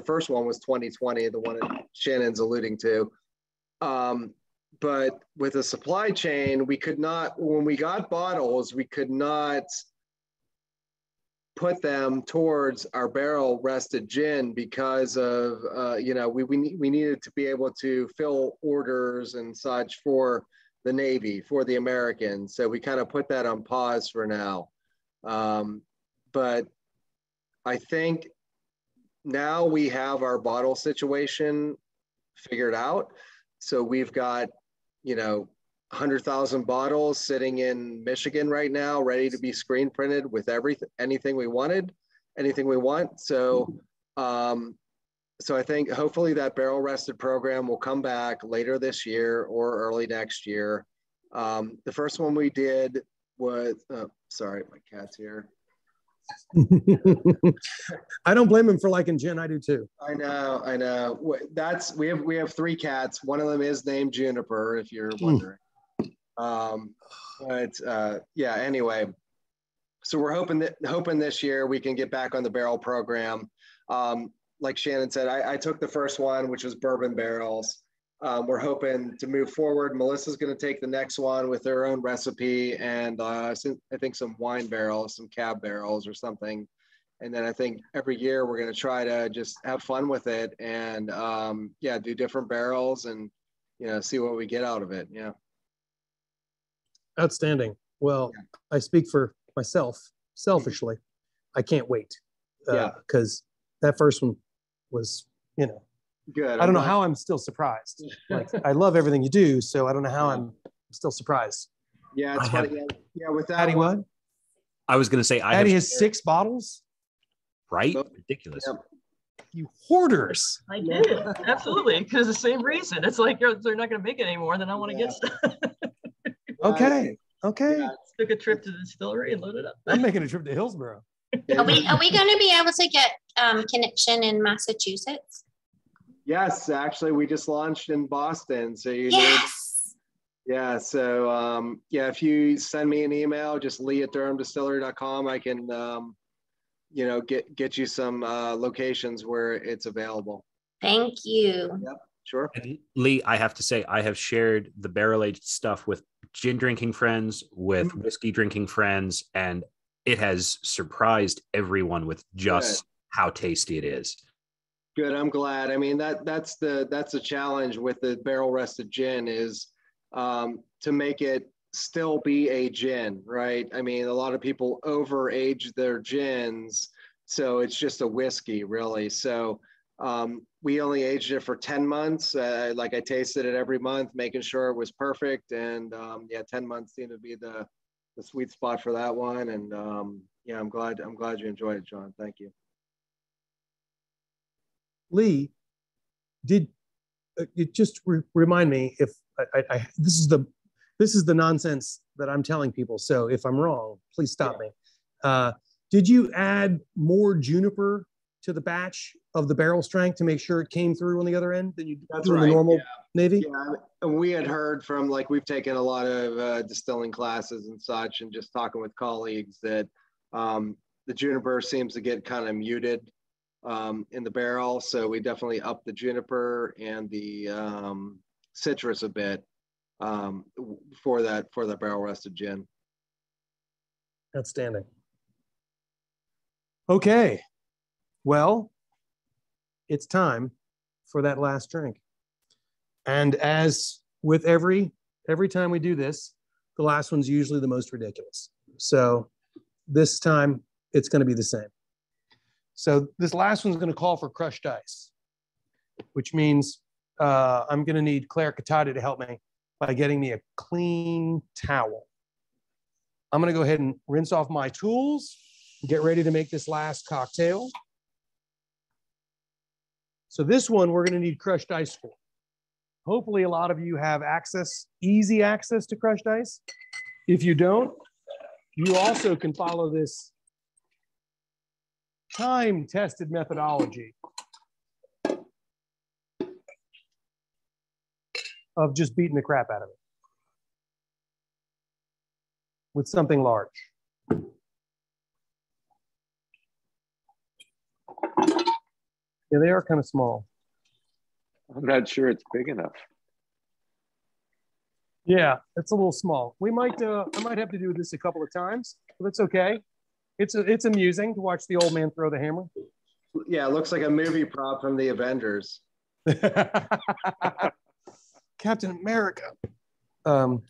first one was 2020, the one that Shannon's alluding to. But with the supply chain, we could not, when we got bottles, we could not put them towards our barrel rested gin because of, we needed to be able to fill orders and such for the Navy, for the Americans. So we kind of put that on pause for now. But I think now we have our bottle situation figured out. So we've got, 100,000 bottles sitting in Michigan right now, ready to be screen printed with anything we want. So, so I think hopefully that barrel rested program will come back later this year or early next year. The first one we did was, sorry, my cat's here. I don't blame him for liking gin. I do too. I know. We have 3 cats. One of them is named Juniper, if you're wondering. Anyway, so we're hoping this year we can get back on the barrel program. Like Shannon said, I took the first one, which was bourbon barrels. We're hoping to move forward. Melissa's going to take the next one with her own recipe, and I think some wine barrels, some cab barrels or something. And then I think every year we're going to try to just have fun with it and do different barrels and see what we get out of it. Yeah. Outstanding. Well, I speak for myself selfishly. I can't wait because that first one was good. I don't know how I'm still surprised. Like, I love everything you do, so I don't know how I'm still surprised. Yeah, it's funny. With that Addie, what? I was going to say, Addie has 6 bottles. Right? Ridiculous. Yep. You hoarders. I did. Absolutely. Because the same reason. It's like they're not going to make it anymore. Then I want to get stuff. Okay. Took a trip to the distillery and loaded up. I'm making a trip to Hillsborough. Are we going to be able to get Conniption in Massachusetts? Yes, actually, we just launched in Boston. So if you send me an email, just lee@durhamdistillery.com, I can get you some locations where it's available. Thank you. Yep, sure. And Lee, I have to say, I have shared the barrel aged stuff with gin drinking friends, with whiskey drinking friends, and it has surprised everyone with just how tasty it is. Good. I'm glad. I mean, that's the challenge with the barrel rested gin is to make it still be a gin, right? I mean, a lot of people overage their gins, so it's just a whiskey, really. So we only aged it for 10 months. Like I tasted it every month, making sure it was perfect. And yeah, 10 months seemed to be the sweet spot for that one. And yeah, I'm glad you enjoyed it, John. Thank you. Lee, did it just remind me if this is the nonsense that I'm telling people. So if I'm wrong, please stop me. Did you add more juniper to the batch of the barrel strength to make sure it came through on the other end than you do in the normal Navy? Yeah, we had heard from, like, we've taken a lot of distilling classes and such, and just talking with colleagues that the juniper seems to get kind of muted in the barrel. So we definitely upped the juniper and the citrus a bit for the barrel rested gin. Outstanding. Okay, well, it's time for that last drink. And as with every time we do this, the last one's usually the most ridiculous. So this time it's going to be the same. So this last one's going to call for crushed ice, which means I'm going to need Claire Catati to help me by getting me a clean towel. I'm going to go ahead and rinse off my tools, get ready to make this last cocktail. So this one we're going to need crushed ice for. Hopefully a lot of you have easy access to crushed ice. If you don't, you also can follow this time-tested methodology of just beating the crap out of it with something large. Yeah, they are kind of small. I'm not sure it's big enough. Yeah, it's a little small. I might have to do this a couple of times, but it's okay. It's amusing to watch the old man throw the hammer. Yeah, it looks like a movie prop from the Avengers. Captain America.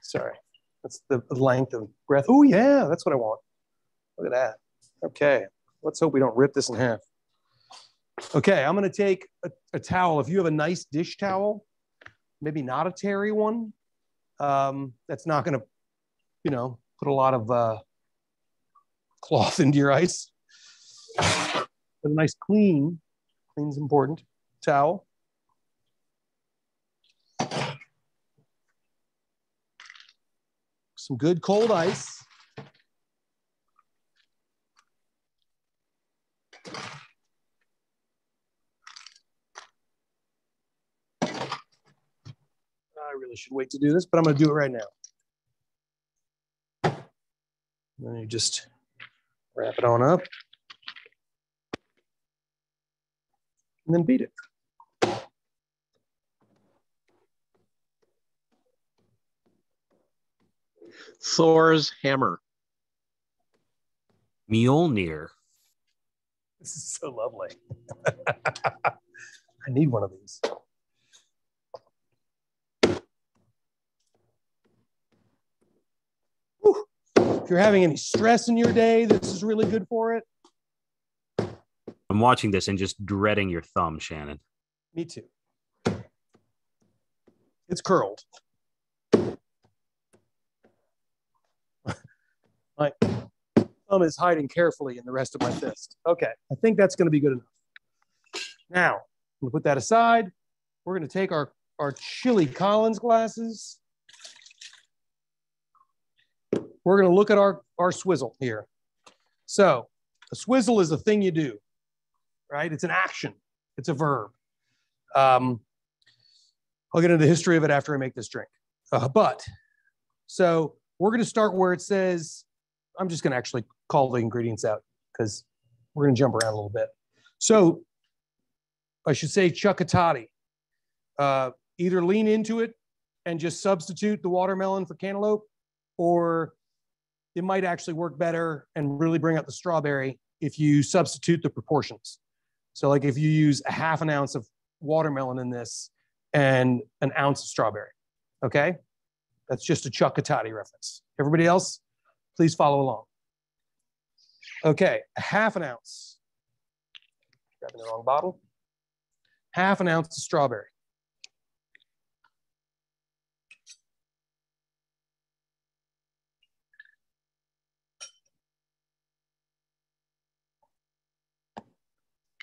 Sorry, that's the length of breath. Oh yeah, that's what I want. Look at that. Okay, let's hope we don't rip this in half. Okay, I'm going to take a towel. If you have a nice dish towel, maybe not a terry one, that's not going to, put a lot of cloth into your ice. But a nice clean's important, towel. Some good cold ice. I really should wait to do this, but I'm going to do it right now. And then you just wrap it on up and then beat it. Thor's hammer. Mjolnir. This is so lovely. I need one of these. Whew. If you're having any stress in your day, this is really good for it. I'm watching this and just dreading your thumb, Shannon. Me too. It's curled. My thumb is hiding carefully in the rest of my fist. Okay, I think that's going to be good enough. Now, we'll put that aside. We're going to take our Chili Collins glasses. We're going to look at our swizzle here. So a swizzle is a thing you do, right? It's an action. It's a verb. I'll get into the history of it after I make this drink. So we're going to start where it says, I'm just going to actually call the ingredients out because we're going to jump around a little bit. So I should say chucatati. Either lean into it and just substitute the watermelon for cantaloupe, or it might actually work better and really bring out the strawberry if you substitute the proportions. So like if you use a half an ounce of watermelon in this and an ounce of strawberry, okay? That's just a Chuckatati reference. Everybody else, please follow along. Okay, a half an ounce. Grabbing the wrong bottle. Half an ounce of strawberry.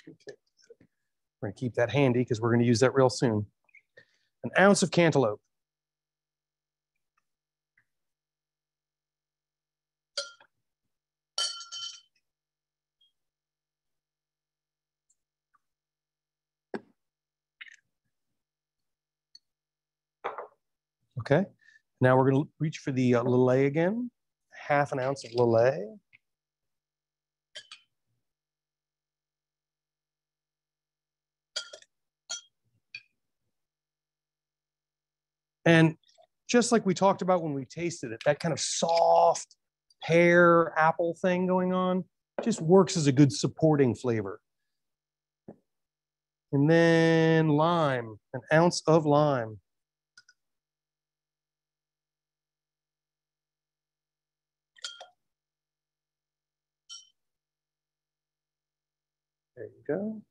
Okay. We're going to keep that handy because we're going to use that real soon. An ounce of cantaloupe. Okay, now we're going to reach for the Lillet again. Half an ounce of Lillet. And just like we talked about when we tasted it, that kind of soft pear apple thing going on just works as a good supporting flavor. And then lime, an ounce of lime. There you go.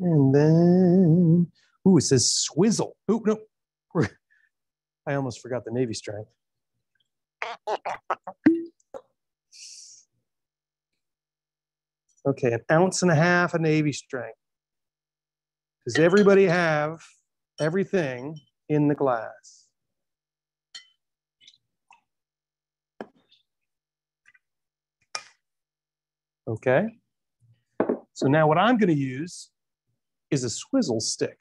And then, ooh, it says Swizzle. Ooh, no, I almost forgot the Navy strength. Okay, an ounce and a half of Navy strength. Does everybody have everything in the glass? Okay. So now what I'm going to use is a Swizzle stick.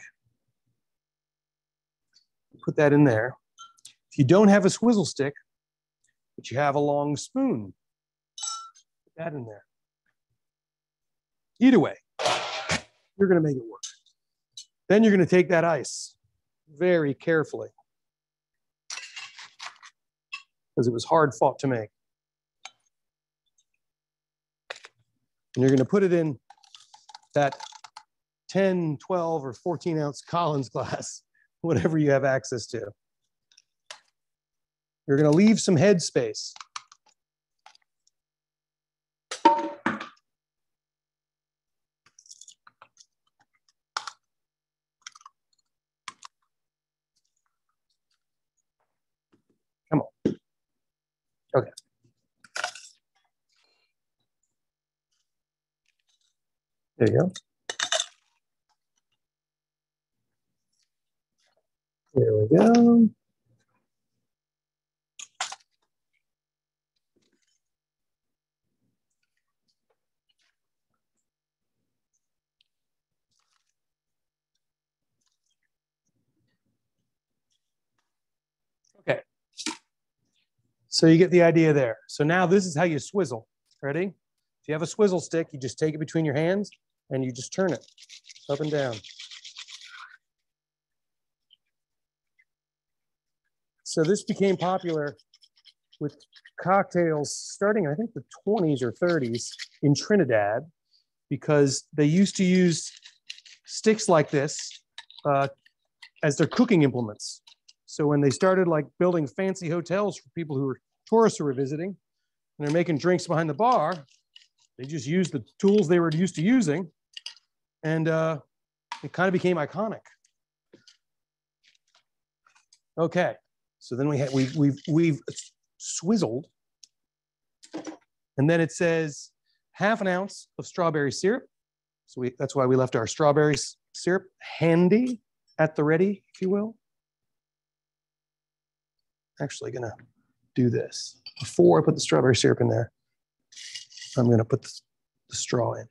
Put that in there. If you don't have a Swizzle stick, but you have a long spoon, put that in there. Either way, you're going to make it work. Then you're going to take that ice very carefully, because it was hard fought to make. And you're going to put it in that 10, 12, or 14 ounce Collins glass, whatever you have access to. You're going to leave some head space. Come on. Okay. There you go. There we go. Okay. So you get the idea there. So now this is how you swizzle. Ready? If you have a swizzle stick, you just take it between your hands and you just turn it up and down. So this became popular with cocktails starting, I think, the 20s or 30s in Trinidad, because they used to use sticks like this as their cooking implements. So when they started like building fancy hotels for people who were tourists who were visiting, and they're making drinks behind the bar, they just used the tools they were used to using, and it kind of became iconic. Okay, so then we've swizzled, and then it says half an ounce of strawberry syrup. So that's why we left our strawberry syrup handy at the ready, if you will. Actually gonna do this. Before I put the strawberry syrup in there, I'm gonna put the straw in.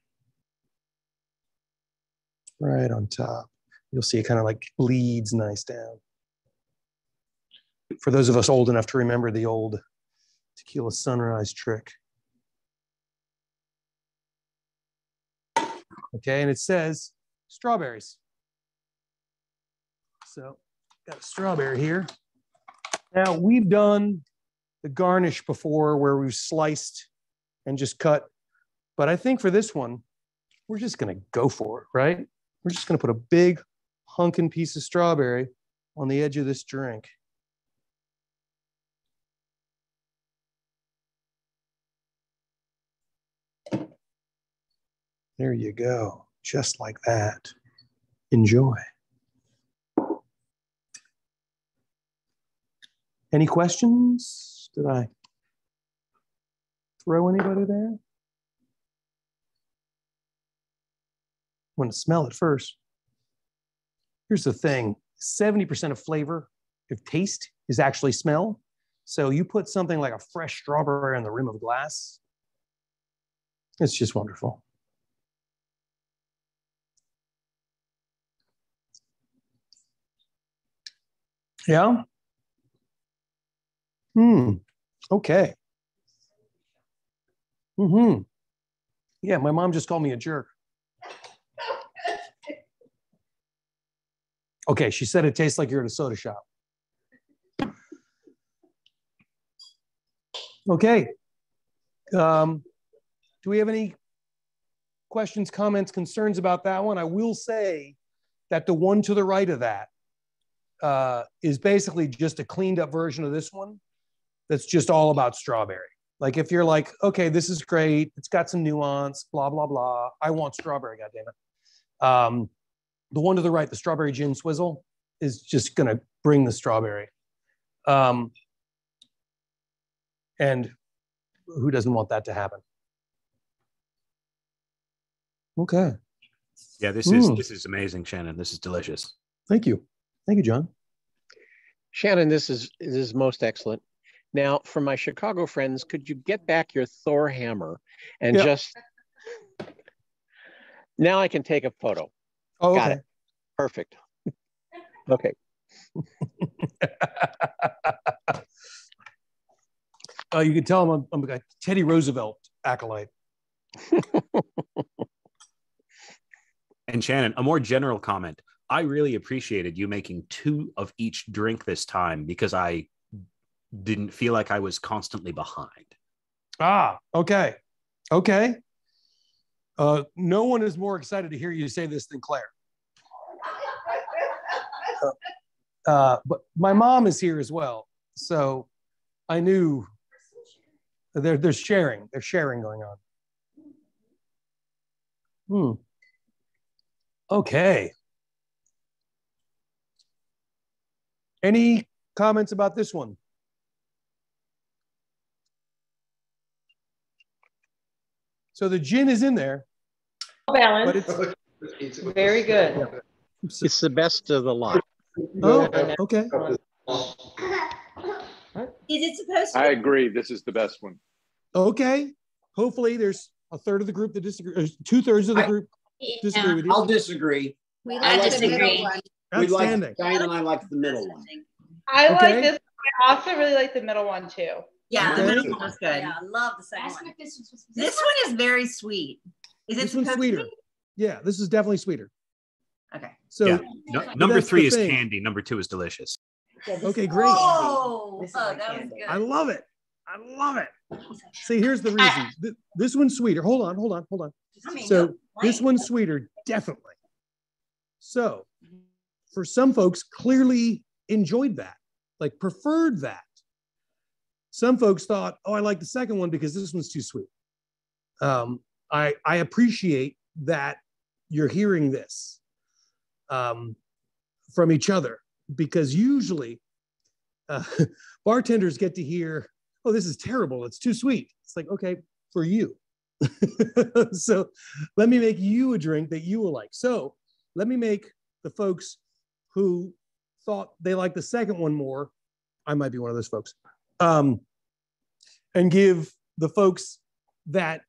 Right on top. You'll see it kind of like bleeds nice down. For those of us old enough to remember the old tequila sunrise trick. Okay, and it says strawberries. So got a strawberry here. Now we've done the garnish before where we've sliced and just cut. But I think for this one, we're just gonna go for it, right? We're just gonna put a big hunkin' piece of strawberry on the edge of this drink. There you go, just like that. Enjoy. Any questions? Did I throw anybody there? I want to smell it first. Here's the thing, 70% of flavor, if taste, is actually smell. So you put something like a fresh strawberry on the rim of a glass, it's just wonderful. Yeah? Okay. Yeah, my mom just called me a jerk. Okay, she said it tastes like you're at a soda shop. Okay. Do we have any questions, comments, concerns about that one? I will say that the one to the right of that is basically just a cleaned up version of this one that's just all about strawberry. Like if you're like, okay, this is great, it's got some nuance, blah, blah, blah. I want strawberry, goddammit. The one to the right, the strawberry gin swizzle, is just gonna bring the strawberry. And who doesn't want that to happen? Okay. Yeah, this is amazing, Shannon. This is delicious. Thank you. Thank you, John. Shannon, this is most excellent. Now, for my Chicago friends, could you get back your Thor hammer and just... Now I can take a photo. Oh, Got okay. it. Perfect. Okay. You can tell I'm a Teddy Roosevelt acolyte. And Shannon, a more general comment. I really appreciated you making 2 of each drink this time because I didn't feel like I was constantly behind. Ah, okay. Okay. No one is more excited to hear you say this than Claire. But my mom is here as well. So I knew there's sharing. There's sharing going on. Okay. Any comments about this one? So the gin is in there. Balance. But it's very good. It's the best of the lot. Oh, okay. Is it supposed to? I agree. This is the best one. Okay. Hopefully there's a third of the group that disagree, 2/3 of the group disagree with you. I'll disagree. We I like like the the middle one. Outstanding. Diane and I like the middle one. I Okay. like this. I also really like the middle one too. Yeah, Okay. the middle one was good. Yeah, I love the second Ask one. if this was- This one is very sweet. Is it This one's supposed sweeter. to be? Yeah, this is definitely sweeter. Okay. So Yeah. Number that's 3 the is thing. candy. Number 2 is delicious. Okay, great. Oh, that was good. I love it. I love it. See, here's the reason. This one's sweeter. Hold on. I mean, So no, this plain. one's sweeter, definitely. So for some folks, clearly enjoyed that, like preferred that. Some folks thought, oh, I like the second one because this one's too sweet. I appreciate that you're hearing this from each other, because usually bartenders get to hear, oh, this is terrible, it's too sweet. It's like, okay, for you. So let me make you a drink that you will like. So let me make the folks who thought they liked the second one more, I might be one of those folks, and give the folks that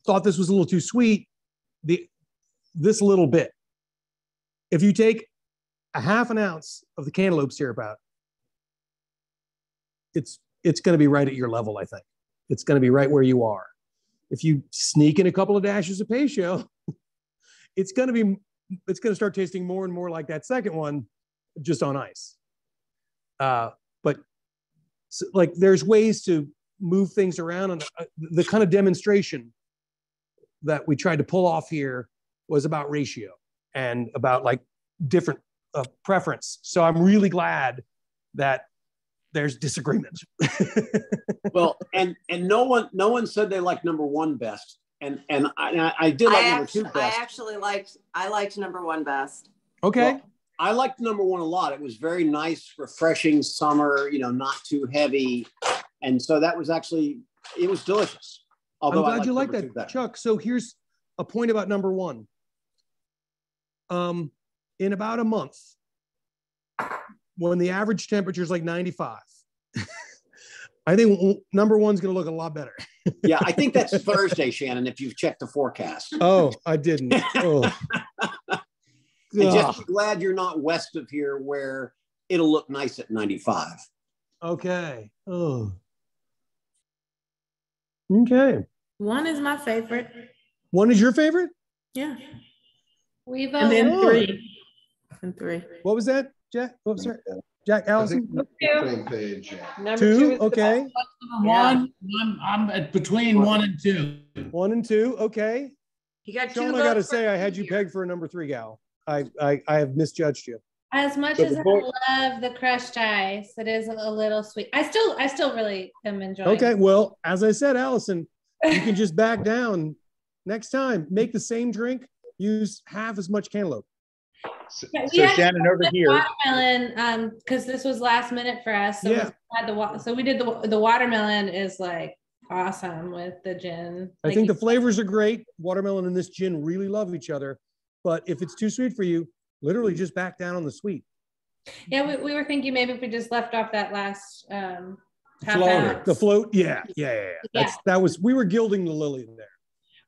thought this was a little too sweet this little bit. If you take a half an ounce of the cantaloupe syrup out, it's going to be right at your level, I think. It's going to be right where you are. If you sneak in a couple of dashes of Peychaud, it's going to start tasting more and more like that second one, just on ice. But So, like there's ways to move things around, and the kind of demonstration that we tried to pull off here was about ratio and about like different preference. So I'm really glad that there's disagreement. Well, and no one said they liked number one best, and I did like number two best. I liked number one best. Okay. Well, I liked number one a lot. It was very nice, refreshing summer, not too heavy. And so that was actually, it was delicious. Although I'm glad you like that, Chuck. So here's a point about number one. In about a month, when the average temperature is like 95, I think number one's going to look a lot better. Yeah, I think that's Thursday, Shannon, if you've checked the forecast. Oh, I didn't. Oh. And just glad you're not west of here where it'll look nice at 95. Okay. Oh. Okay. One is my favorite. One is your favorite? Yeah. We vote. And then three. And three. What was that, Jack? What was that? Jack Allison? Same page. Number two, is okay. One, I'm at between 1 and 2. 1 and 2, okay. You got Sean, two I gotta votes say, I had you pegged for a number 3 gal. I have misjudged you. As much as I love the crushed ice, it is a little sweet. I still really am enjoying Okay, it. well, as I said, Allison, you can just back down next time. Make the same drink, use half as much cantaloupe. So Shannon, over here. Watermelon, because this was last minute for us. So Yeah. we did the watermelon is like awesome with the gin. I Like think the flavors are great. Watermelon and this gin really love each other. But if it's too sweet for you, literally just back down on the sweet. Yeah, we were thinking maybe if we just left off that last half Floater. ounce. The float, yeah. We were gilding the lily there.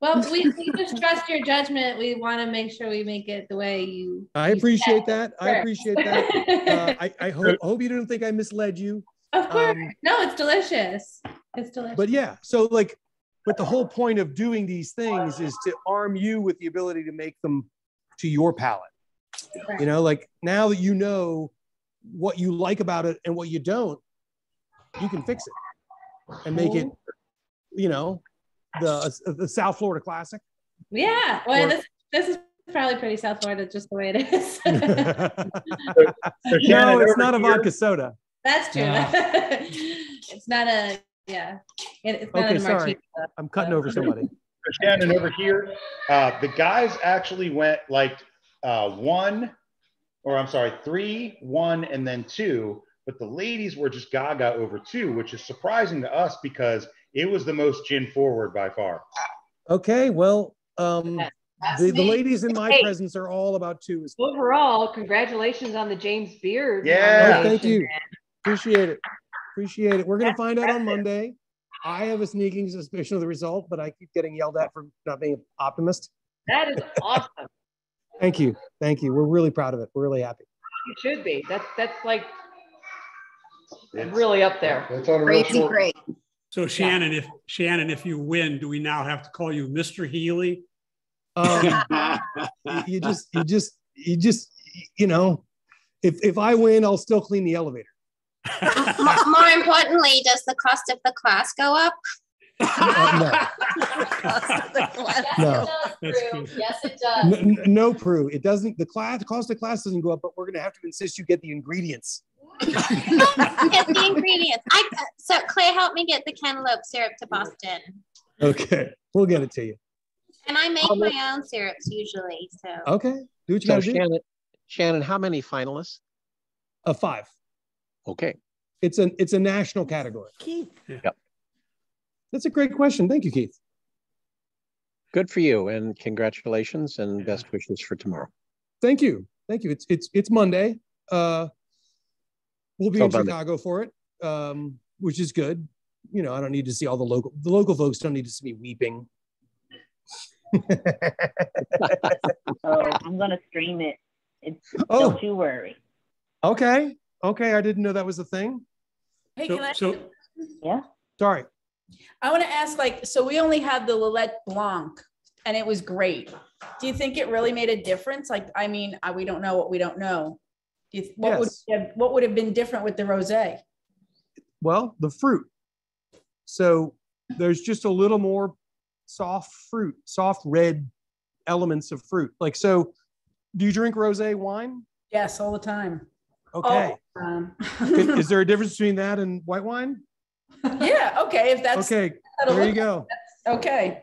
Well, we just trust your judgment. We want to make sure we make it the way you. I appreciate that. I Sure. appreciate that. I hope you didn't think I misled you. Of course. No, it's delicious. It's delicious. But yeah, so but the whole point of doing these things is to arm you with the ability to make them to your palate. Right. Like now that you know what you like about it and what you don't, you can fix it and make it, the South Florida classic. Yeah. Well, this is probably pretty South Florida, just the way it is. So No, it's not a vodka soda. That's true. It's not a, yeah. It's not Okay, a sorry. martini. I'm cutting over somebody. So Shannon, over here, the guys actually went like 3, 1, and then 2. But the ladies were just gaga over 2, which is surprising to us because it was the most gin forward by far. Okay, well, the ladies in my Hey. presence are all about 2 as well. Overall, congratulations on the James Beard. Yeah. Oh, thank nomination, you. man. Appreciate it. Appreciate it. We're going to find out on Monday. I have a sneaking suspicion of the result, but I keep getting yelled at for not being an optimist. That is awesome. Thank you. Thank you. We're really proud of it. We're really happy. You should be. That's like really up there. That's on a real Crazy short. great. So Shannon, if you win, do we now have to call you Mr. Healy? You just, if I win, I'll still clean the elevator. More importantly, does the cost of the class go up? No. That's good. Yes, it does. No, Prue. It doesn't. The cost of class doesn't go up, but we're going to have to insist you get the ingredients. Get the ingredients. So Claire, help me get the cantaloupe syrup to Boston. Okay, we'll get it to you. And I make my own syrups usually. So Okay, do what you So got to do. Shannon, how many finalists? 5. Okay. It's a national category. Keith. Yep. That's a great question. Thank you, Keith. Good for you, and congratulations, and best wishes for tomorrow. Thank you. Thank you. It's Monday. We'll be in Chicago for it, which is good. I don't need to see all the local folks don't need to see me weeping. I'm gonna stream it. Don't you worry. Okay. I didn't know that was a thing. Hey, Yeah. Sorry. I want to ask, so we only had the Lillet Blanc, and it was great. Do you think it really made a difference? We don't know what we don't know. What would have been different with the rosé? Well, the fruit. So there's just a little more soft fruit, soft red elements of fruit. Like, so do you drink rosé wine? Yes, all the time. Okay. All the Okay, is there a difference between that and white wine? Yeah, okay, if that's Okay, how to there you look at go. it, okay.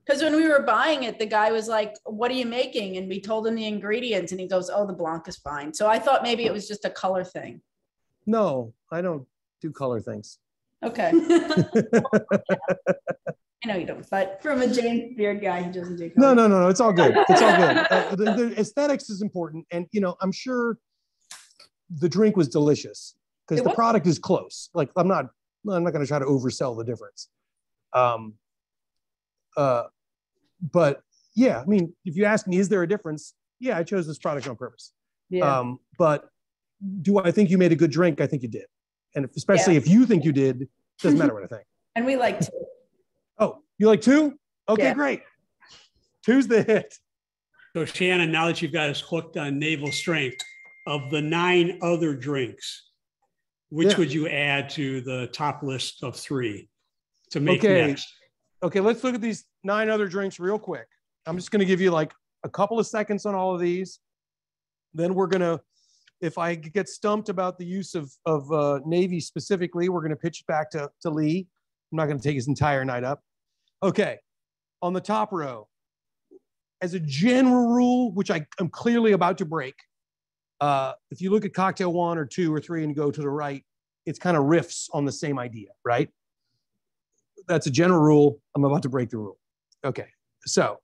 Because when we were buying it, the guy was like, what are you making? And we told him the ingredients and he goes, oh, the Blanc is fine. So I thought maybe it was just a color thing. No, I don't do color things. Okay. I know you don't, but from a James Beard guy, he doesn't do color. No, it's all good. It's all good. The aesthetics is important. And, you know, I'm sure the drink was delicious because the product is close. Like, I'm not going to try to oversell the difference. But yeah, I mean, if you ask me, is there a difference? Yeah, I chose this product on purpose. Yeah. But do I think you made a good drink? I think you did. And especially if you think you did, doesn't matter what I think. And we like 2. Oh, you like 2? Okay, Yeah. great. 2's the hit. So Shannon, now that you've got us hooked on naval strength, of the 9 other drinks, which would you add to the top list of 3 to make next? Okay, let's look at these 9 other drinks real quick. I'm just going to give you like a couple of seconds on all of these. Then we're going to, if I get stumped about the use of Navy specifically, we're going to pitch it back to Lee. I'm not going to take his entire night up. Okay, on the top row, as a general rule, which I am clearly about to break, if you look at cocktail 1 or 2 or 3 and go to the right, it's kind of riffs on the same idea, right? That's a general rule. I'm about to break the rule. Okay, so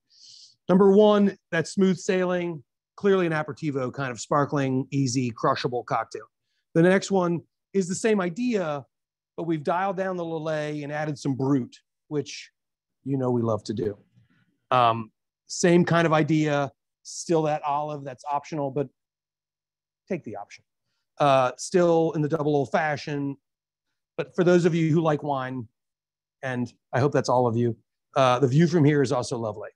number 1, that's smooth sailing, clearly an aperitivo, kind of sparkling, easy, crushable cocktail. The next one is the same idea, but we've dialed down the Lillet and added some Brut, which you know we love to do. Same kind of idea, still that olive, that's optional, but take the option. Still in the double old fashioned, but for those of you who like wine, and I hope that's all of you, the view from here is also lovely.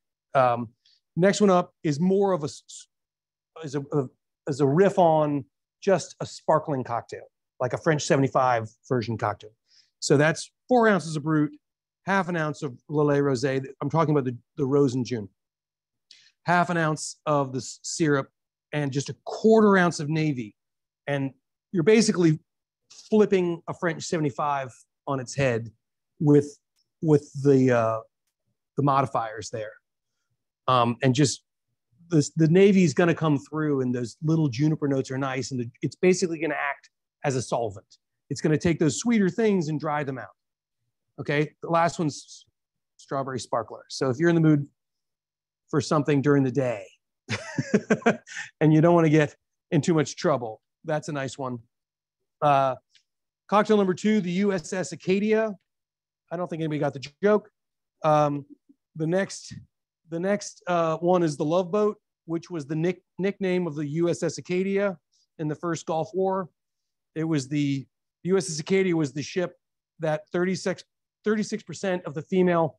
Next one up is more of a riff on just a sparkling cocktail, like a French 75 version cocktail. So that's 4 ounces of Brut, half an ounce of Lillet Rosé. I'm talking about the Rose in June. Half an ounce of the syrup and just a 1/4 ounce of Navy. And you're basically flipping a French 75 on its head with the modifiers there. And just the Navy is going to come through, and those little juniper notes are nice. And it's basically going to act as a solvent. It's going to take those sweeter things and dry them out. Okay, the last one's strawberry sparkler. So if you're in the mood for something during the day and you don't want to get in too much trouble, that's a nice one. Cocktail number 2, the USS Acadia. I don't think anybody got the joke. The next one is the Love Boat, which was the nickname of the USS Acadia in the first Gulf War. It was the USS Acadia was the ship that 36% of the female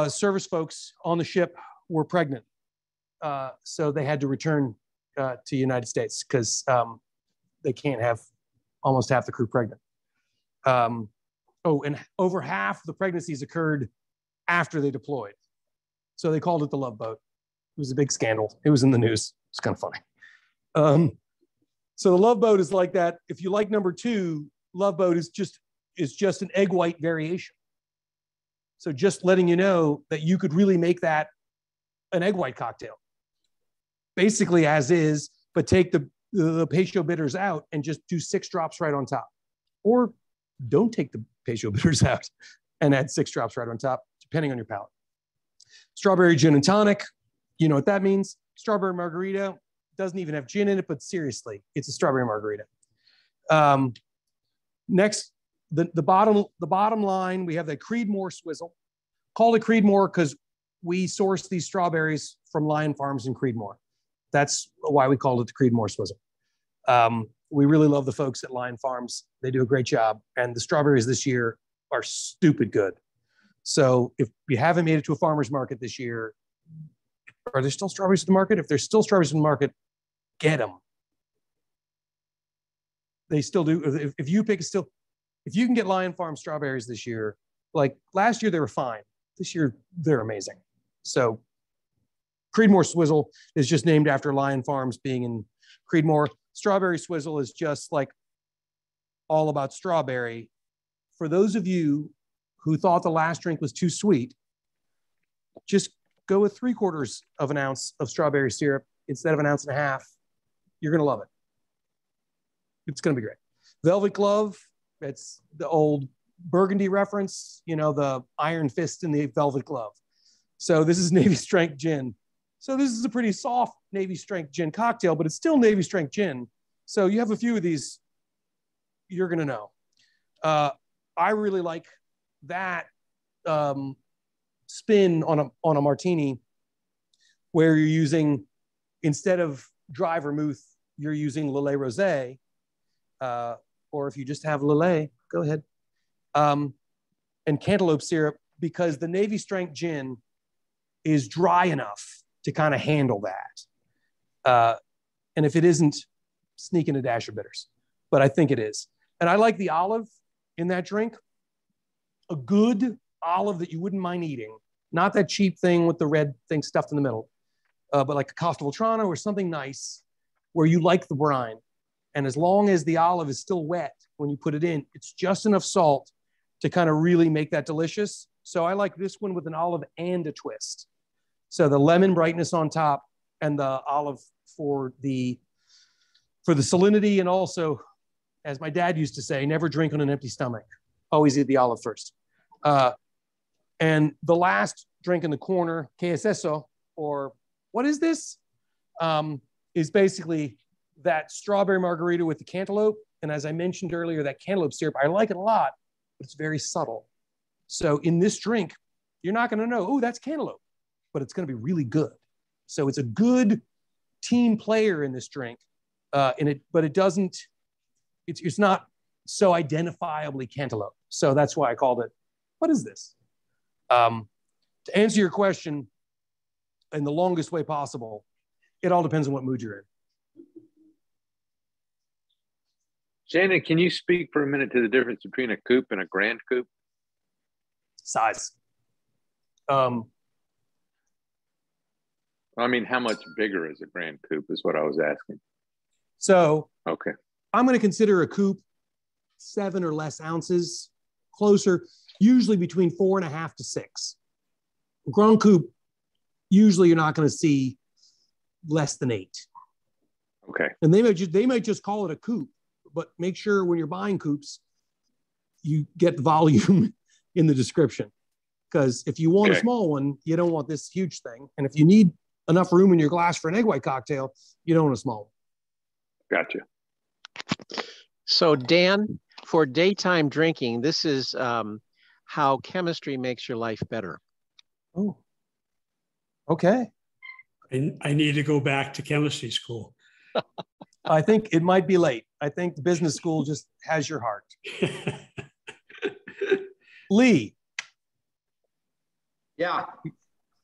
service folks on the ship were pregnant. So they had to return to the United States because they can't have almost half the crew pregnant. And over half the pregnancies occurred after they deployed. So they called it the Love Boat. It was a big scandal. It was in the news. It's kind of funny. So the Love Boat is like that. If you like number 2, Love Boat is just an egg white variation. So just letting you know that you could really make that an egg white cocktail, basically as is, but take the Peychaud bitters out and just do 6 drops right on top, or don't take the Peychaud bitters out and add 6 drops right on top, depending on your palate. Strawberry gin and tonic, you know what that means. Strawberry margarita doesn't even have gin in it, but seriously, it's a strawberry margarita. Next, the bottom line, we have the Creedmoor Swizzle. Called it Creedmoor because we source these strawberries from Lion Farms in Creedmoor. That's why we called it the Creedmoor Swizzle. We really love the folks at Lion Farms. They do a great job. And the strawberries this year are stupid good. So if you haven't made it to a farmer's market this year, are there still strawberries in the market? If there's still strawberries in the market, get them. they still do. If you pick still, if you can get Lion Farm strawberries this year, like last year they were fine. This year they're amazing. So Creedmoor Swizzle is just named after Lion Farms being in Creedmoor. Strawberry Swizzle is just like all about strawberry. For those of you who thought the last drink was too sweet, just go with 3/4 of an ounce of strawberry syrup instead of 1.5 ounces. You're going to love it. It's going to be great. Velvet Glove, it's the old Burgundy reference, you know, the iron fist in the velvet glove. So this is Navy strength gin. So this is a pretty soft Navy strength gin cocktail, but it's still Navy strength gin. So you have a few of these, you're going to know. I really like that spin on a martini where you're using, instead of dry vermouth, you're using Lillet Rosé, or if you just have Lillet, go ahead, and cantaloupe syrup, because the Navy strength gin is dry enough to kind of handle that. And if it isn't, sneak in a dash of bitters, but I think it is. And I like the olive in that drink, a good olive that you wouldn't mind eating, not that cheap thing with the red thing stuffed in the middle, but like a Castelvetrano or something nice where you like the brine. And as long as the olive is still wet when you put it in, it's just enough salt to kind of really make that delicious. So I like this one with an olive and a twist. So the lemon brightness on top and the olive for the salinity, and also, as my dad used to say, never drink on an empty stomach. Always eat the olive first. And the last drink in the corner, ¿Qué es eso? Or what is this? Is basically that strawberry margarita with the cantaloupe. And as I mentioned earlier, that cantaloupe syrup, I like it a lot, but it's very subtle. So in this drink, you're not going to know, oh, that's cantaloupe, but it's going to be really good. So it's a good team player in this drink. But it doesn't, it's not so identifiably cantaloupe. So that's why I called it, what is this? To answer your question in the longest way possible, it all depends on what mood you're in. Shannon, can you speak for a minute to the difference between a coupe and a grand coupe? Size. I mean, how much bigger is a grand coupe is what I was asking. So okay, I'm going to consider a coupe 7 or less ounces, closer, usually between 4.5 to 6. Grand coupe, usually you're not going to see less than 8. Okay. And they might just call it a coupe, but make sure when you're buying coupes, you get the volume in the description. Because if you want a small one, you don't want this huge thing. And if you need enough room in your glass for an egg white cocktail, you don't want a small one. Gotcha. So Dan, for daytime drinking, this is how chemistry makes your life better. Oh, okay. I need to go back to chemistry school. I think it might be late. I think the business school just has your heart. Lee. Yeah.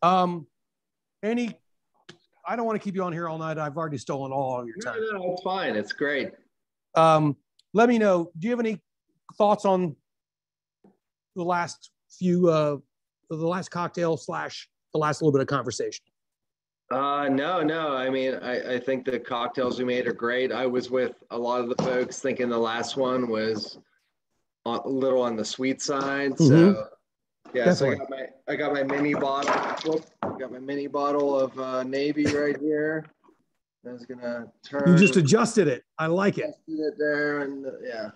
I don't want to keep you on here all night. I've already stolen all of your time. No, it's fine. It's great. Let me know. Do you have any thoughts on the last few, the last cocktail / the last little bit of conversation? No. I mean, I think the cocktails we made are great. I was with a lot of the folks thinking the last one was a little on the sweet side. So yeah, definitely. So I got my mini bottle. Whoop, I got my mini bottle of Navy right here. I was gonna turn. You just adjusted it. I like it. Adjusted it there, and yeah.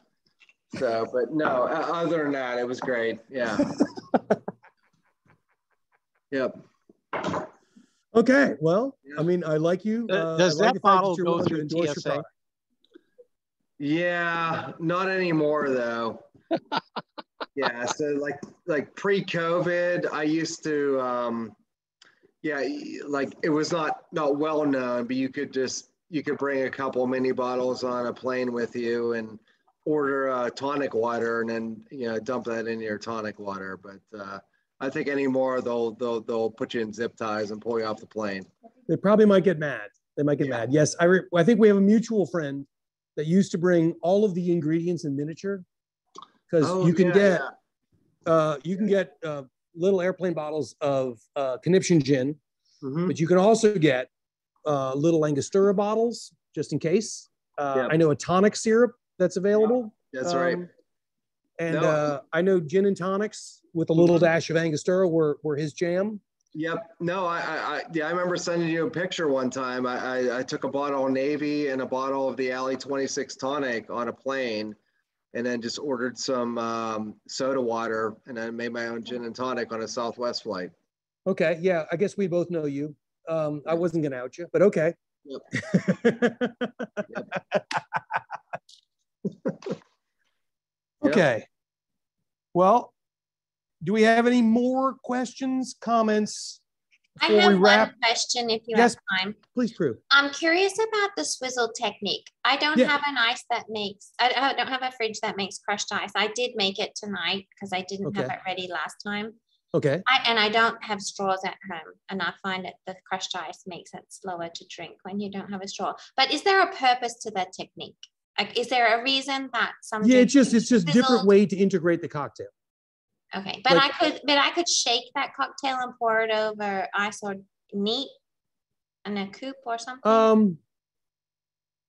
So, but no, other than that, it was great. Yeah. Yep. Okay. Well, I mean, I like you. Does that bottle go through TSA? Yeah, not anymore though. Yeah, so like pre-COVID, I used to, like it was not well known, but you could bring a couple mini bottles on a plane with you and order tonic water, and then dump that in your tonic water. But I think anymore they'll put you in zip ties and pull you off the plane. They probably might get mad. They might get mad. Yes, I think we have a mutual friend that used to bring all of the ingredients in miniature, because Oh, you can yeah, get little airplane bottles of Conniption gin, Mhm. but you can also get little Angostura bottles just in case. Yep. I know a tonic syrup that's available. That's right. And No. I know gin and tonics with a little dash of Angostura were his jam. Yep. No, I remember sending you a picture one time. I took a bottle of Navy and a bottle of the Alley 26 tonic on a plane, and then just ordered some soda water, and then made my own gin and tonic on a Southwest flight. Okay, yeah, I guess we both know you. I wasn't gonna out you, but okay. Yep. Okay. Well, do we have any more questions, comments I before we have wrap? one question if you Yes, have time. please, Prue. I'm curious about the swizzle technique. I don't Yeah. have an ice that makes, I don't have a fridge that makes crushed ice. I did make it tonight because I didn't have Okay. it ready last time. Okay. And I don't have straws at home. And I find that the crushed ice makes it slower to drink when you don't have a straw. But is there a purpose to that technique? Like, is there a reason that some Yeah, it's drinks just different fizzled? way to integrate the cocktail. Okay, but Like- I could shake that cocktail and pour it over ice or neat in a coupe or something.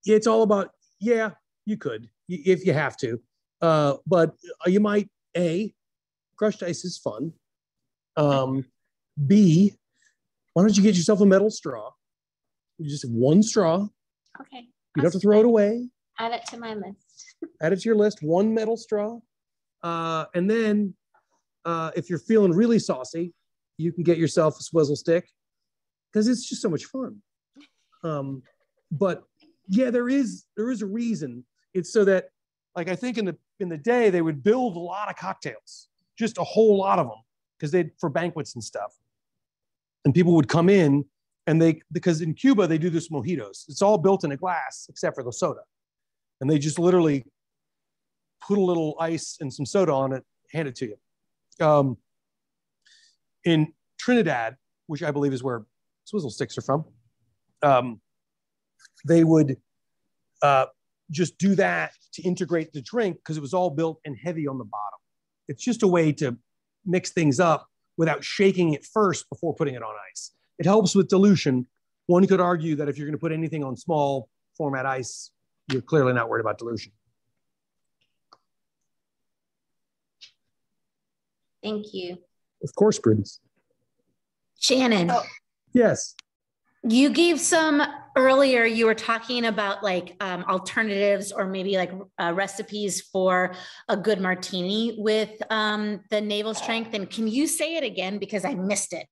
It's all about, yeah, you could if you have to, but you might crushed ice is fun. B, why don't you get yourself a metal straw? You just have one straw. Okay. You don't have to throw it away. Add it to my list. Add it to your list. One metal straw, and then if you're feeling really saucy, you can get yourself a Swizzle stick because it's just so much fun. But yeah, there is a reason. It's so that, like, I think in the day they would build a lot of cocktails, just a whole lot of them, because for banquets and stuff, and people would come in and because in Cuba they do this mojitos. It's all built in a glass except for the soda, and they just literally put a little ice and some soda on it, hand it to you. In Trinidad, which I believe is where Swizzle sticks are from, they would just do that to integrate the drink because it was all built and heavy on the bottom. It's just a way to mix things up without shaking it first before putting it on ice. It helps with dilution. One could argue that if you're going to put anything on small format ice, you're clearly not worried about dilution. Thank you. Of course, Prudence. Shannon. Yes. You gave some earlier, you were talking about like alternatives or maybe like recipes for a good martini with the navel strength. And can you say it again? Because I missed it.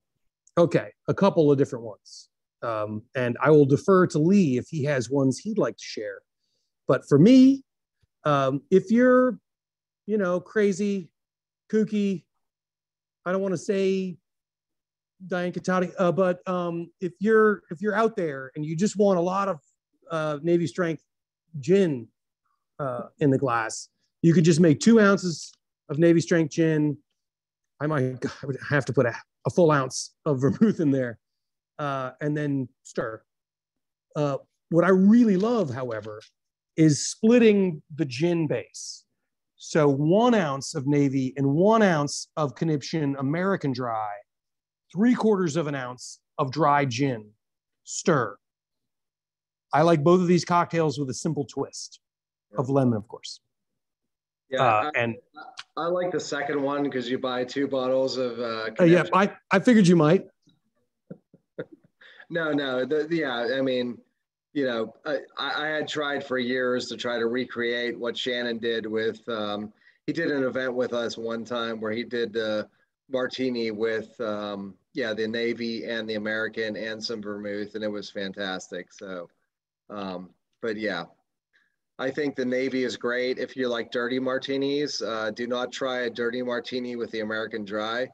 Okay, a couple of different ones. And I will defer to Lee if he has ones he'd like to share. But for me, if you're, crazy, kooky, I don't want to say Diane Catati, but if you're out there and you just want a lot of Navy strength gin in the glass, you could just make 2 ounces of Navy strength gin. I would have to put a full ounce of vermouth in there and then stir. What I really love, however, is splitting the gin base. So 1 ounce of Navy and 1 ounce of Conniption American Dry, 3/4 of an ounce of dry gin, stir. I like both of these cocktails with a simple twist of lemon, of course. Yeah, and I like the second one because you buy 2 bottles of. yeah, I figured you might. No, I mean, I had tried for years to try to recreate what Shannon did with. He did an event with us one time where he did the martini with the Navy and the American and some vermouth, and it was fantastic. So, but yeah, I think the Navy is great if you like dirty martinis. Do not try a dirty martini with the American Dry.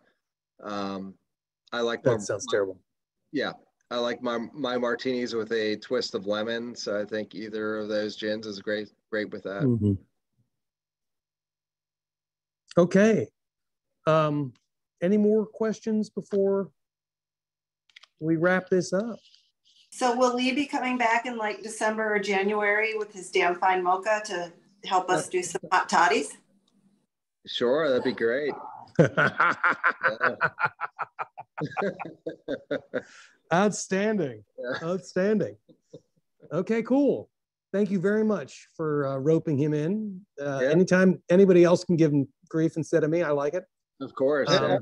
I like that sounds terrible. Yeah, I like my martinis with a twist of lemon. So I think either of those gins is great with that. Mm-hmm. Okay. Any more questions before we wrap this up? So will Lee be coming back in like December or January with his damn fine mocha to help us do some hot toddies? Sure, that'd be great. Outstanding. Outstanding. Okay, cool. Thank you very much for roping him in. Anytime anybody else can give him grief instead of me, I like it. Of course. I've got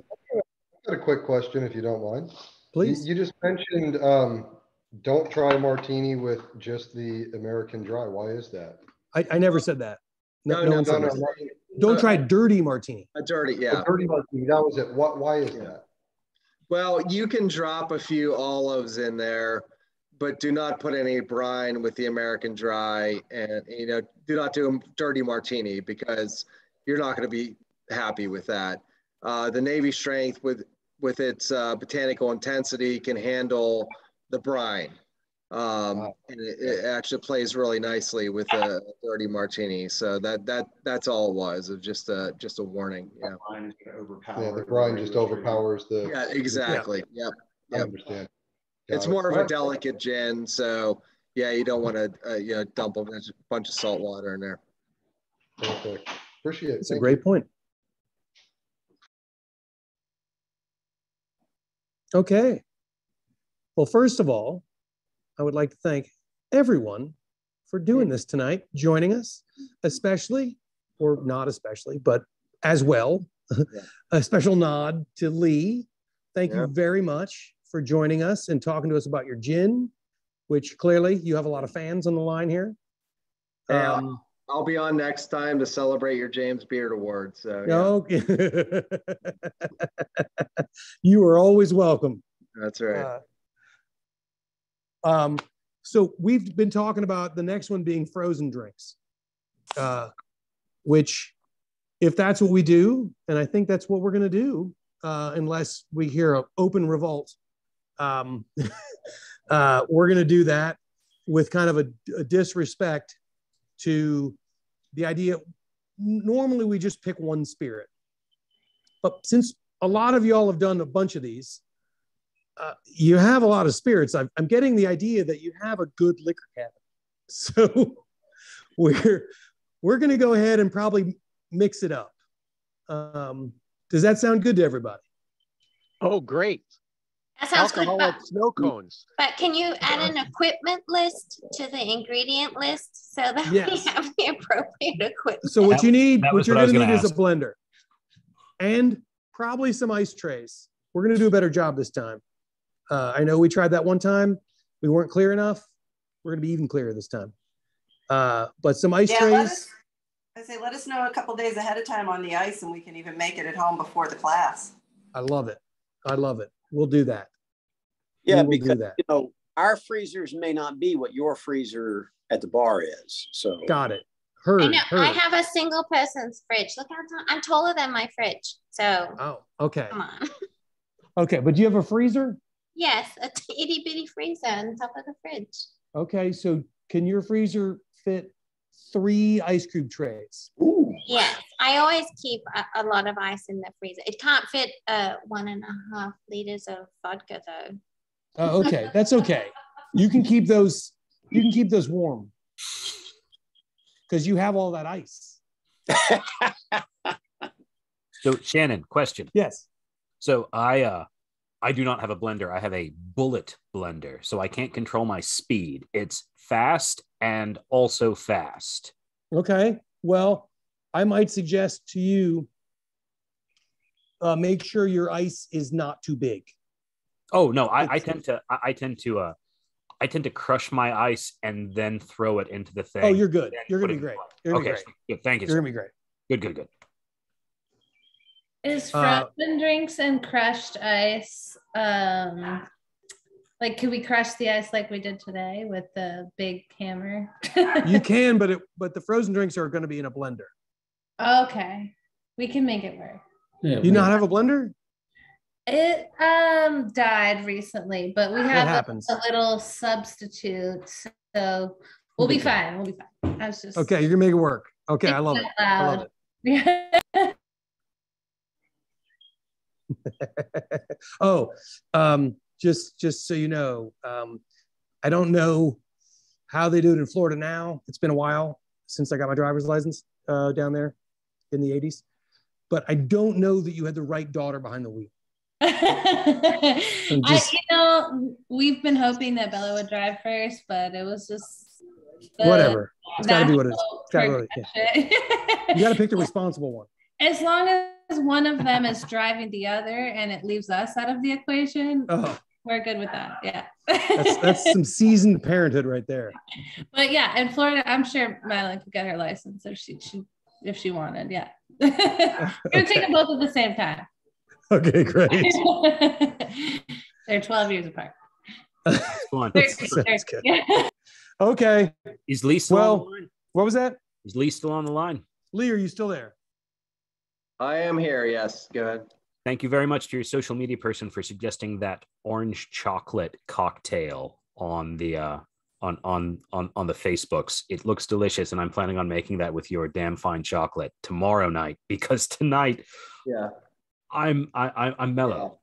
a quick question, if you don't mind. Please. You just mentioned don't try a martini with just the American dry. Why is that? I never said that. No. Don't try dirty martini. A dirty, yeah. A dirty martini. That was it. Why is that? Well, you can drop a few olives in there, but do not put any brine with the American dry, and do not do a dirty martini because you're not going to be happy with that. The Navy Strength with its botanical intensity can handle the brine. And it actually plays really nicely with a dirty martini. So that's all it was. Of just a warning. Yeah. The brine is going to overpower. Yeah, the brine just overpowers the. Yeah, exactly. Yep. I understand. It's more of a delicate gin, so yeah, you don't want to dump a bunch of salt water in there. Perfect. Appreciate it. It's a great point. Okay. Well, first of all, I would like to thank everyone for doing this tonight, joining us, especially, or not especially, but as well, a special nod to Lee. Thank you very much for joining us and talking to us about your gin, which clearly you have a lot of fans on the line here. I'll be on next time to celebrate your James Beard Award. So okay. You are always welcome. That's right. So we've been talking about the next one being frozen drinks, which if that's what we do, and I think that's what we're going to do, unless we hear an open revolt, we're going to do that with kind of a disrespect to the idea. Normally we just pick one spirit, but since a lot of y'all have done a bunch of these, you have a lot of spirits. I'm getting the idea that you have a good liquor cabinet. So we're going to go ahead and probably mix it up. Does that sound good to everybody? Oh, great. That sounds good. Alcoholic snow cones. But can you add an equipment list to the ingredient list so that we have the appropriate equipment? So what you need, what you're going to need ask. is a blender and probably some ice trays. We're going to do a better job this time. I know we tried that one time. We weren't clear enough. We're going to be even clearer this time. But some ice trays. Let us know a couple days ahead of time on the ice, and we can even make it at home before the class. I love it. I love it. We'll do that. Yeah, because our freezers may not be what your freezer at the bar is. So got it. Heard. I have a single person's fridge. Look how I'm taller than my fridge. So okay. Come on. Okay, but do you have a freezer? Yes, a itty bitty freezer on top of the fridge. Okay, so can your freezer fit 3 ice cube trays? Ooh. Yes, I always keep a lot of ice in the freezer. It can't fit 1.5 liters of vodka though. Oh, okay, that's okay. You can keep those. You can keep those warm because you have all that ice. So Shannon, question. Yes. So I do not have a blender. I have a bullet blender, so I can't control my speed. It's fast and also fast. Okay. Well, I might suggest to you make sure your ice is not too big. Oh no, I tend to crush my ice and then throw it into the thing. Oh, you're good. You're gonna be great. You're gonna be great. Good. Thank you. You're gonna be great. Good. Is frozen drinks and crushed ice, like could we crush the ice like we did today with the big hammer? You can, but the frozen drinks are going to be in a blender. Okay, we can make it work. Yeah, you not have a blender? It died recently, but we have a little substitute, so we'll be fine. We'll be fine. I was just okay. You're gonna make it work. Okay, I love it. I love it. Oh, just so you know, I don't know how they do it in Florida now. It's been a while since I got my driver's license down there in the 80s. But I don't know that you had the right daughter behind the wheel. We've been hoping that Bella would drive first, but it was just whatever. It's got to be what it is. It's gotta be, yeah. You got to pick the responsible one. As long as one of them is driving the other and it leaves us out of the equation, we're good with that. Yeah. That's some seasoned parenthood right there. But yeah, in Florida, I'm sure Madeline could get her license if she wanted. Yeah. We're gonna take them both at the same time. Okay, great. They're 12 years apart. Sounds good. Okay. Is Lee still on the line? What was that? Is Lee still on the line? Lee, are you still there? I am here. Yes. Go ahead. Thank you very much to your social media person for suggesting that orange chocolate cocktail on the on the Facebooks. It looks delicious, and I'm planning on making that with your damn fine chocolate tomorrow night, because tonight, yeah, I'm mellow.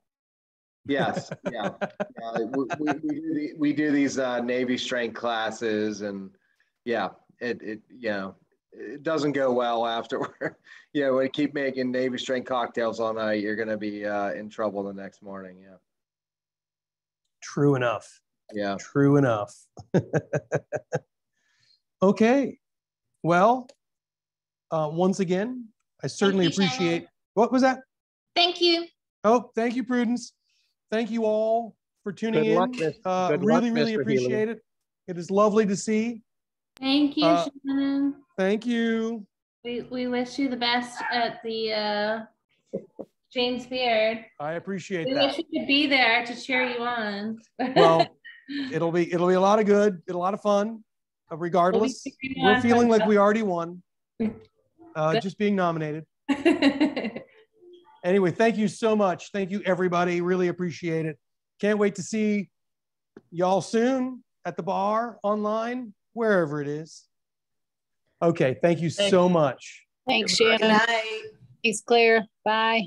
Yes, yeah. We do these Navy strength classes, and yeah, it doesn't go well afterward. When you keep making Navy strength cocktails all night, you're going to be in trouble the next morning. Yeah. True enough. Yeah. True enough. Okay. Well, once again, I certainly appreciate. What was that? Thank you. Oh, thank you, Prudence. Thank you all for tuning in. Really appreciate it. It is lovely to see. Thank you, Shannon. Thank you. We wish you the best at the James Beard. I appreciate that. We wish we could be there to cheer you on. Well, it'll be a lot of good, a lot of fun. Regardless, we're feeling like we already won. Just being nominated. Anyway, thank you so much. Thank you, everybody. Really appreciate it. Can't wait to see y'all soon at the bar, online, wherever it is. Okay, thank you so much. Thanks, Shannon. Good night. Peace, Claire. Bye.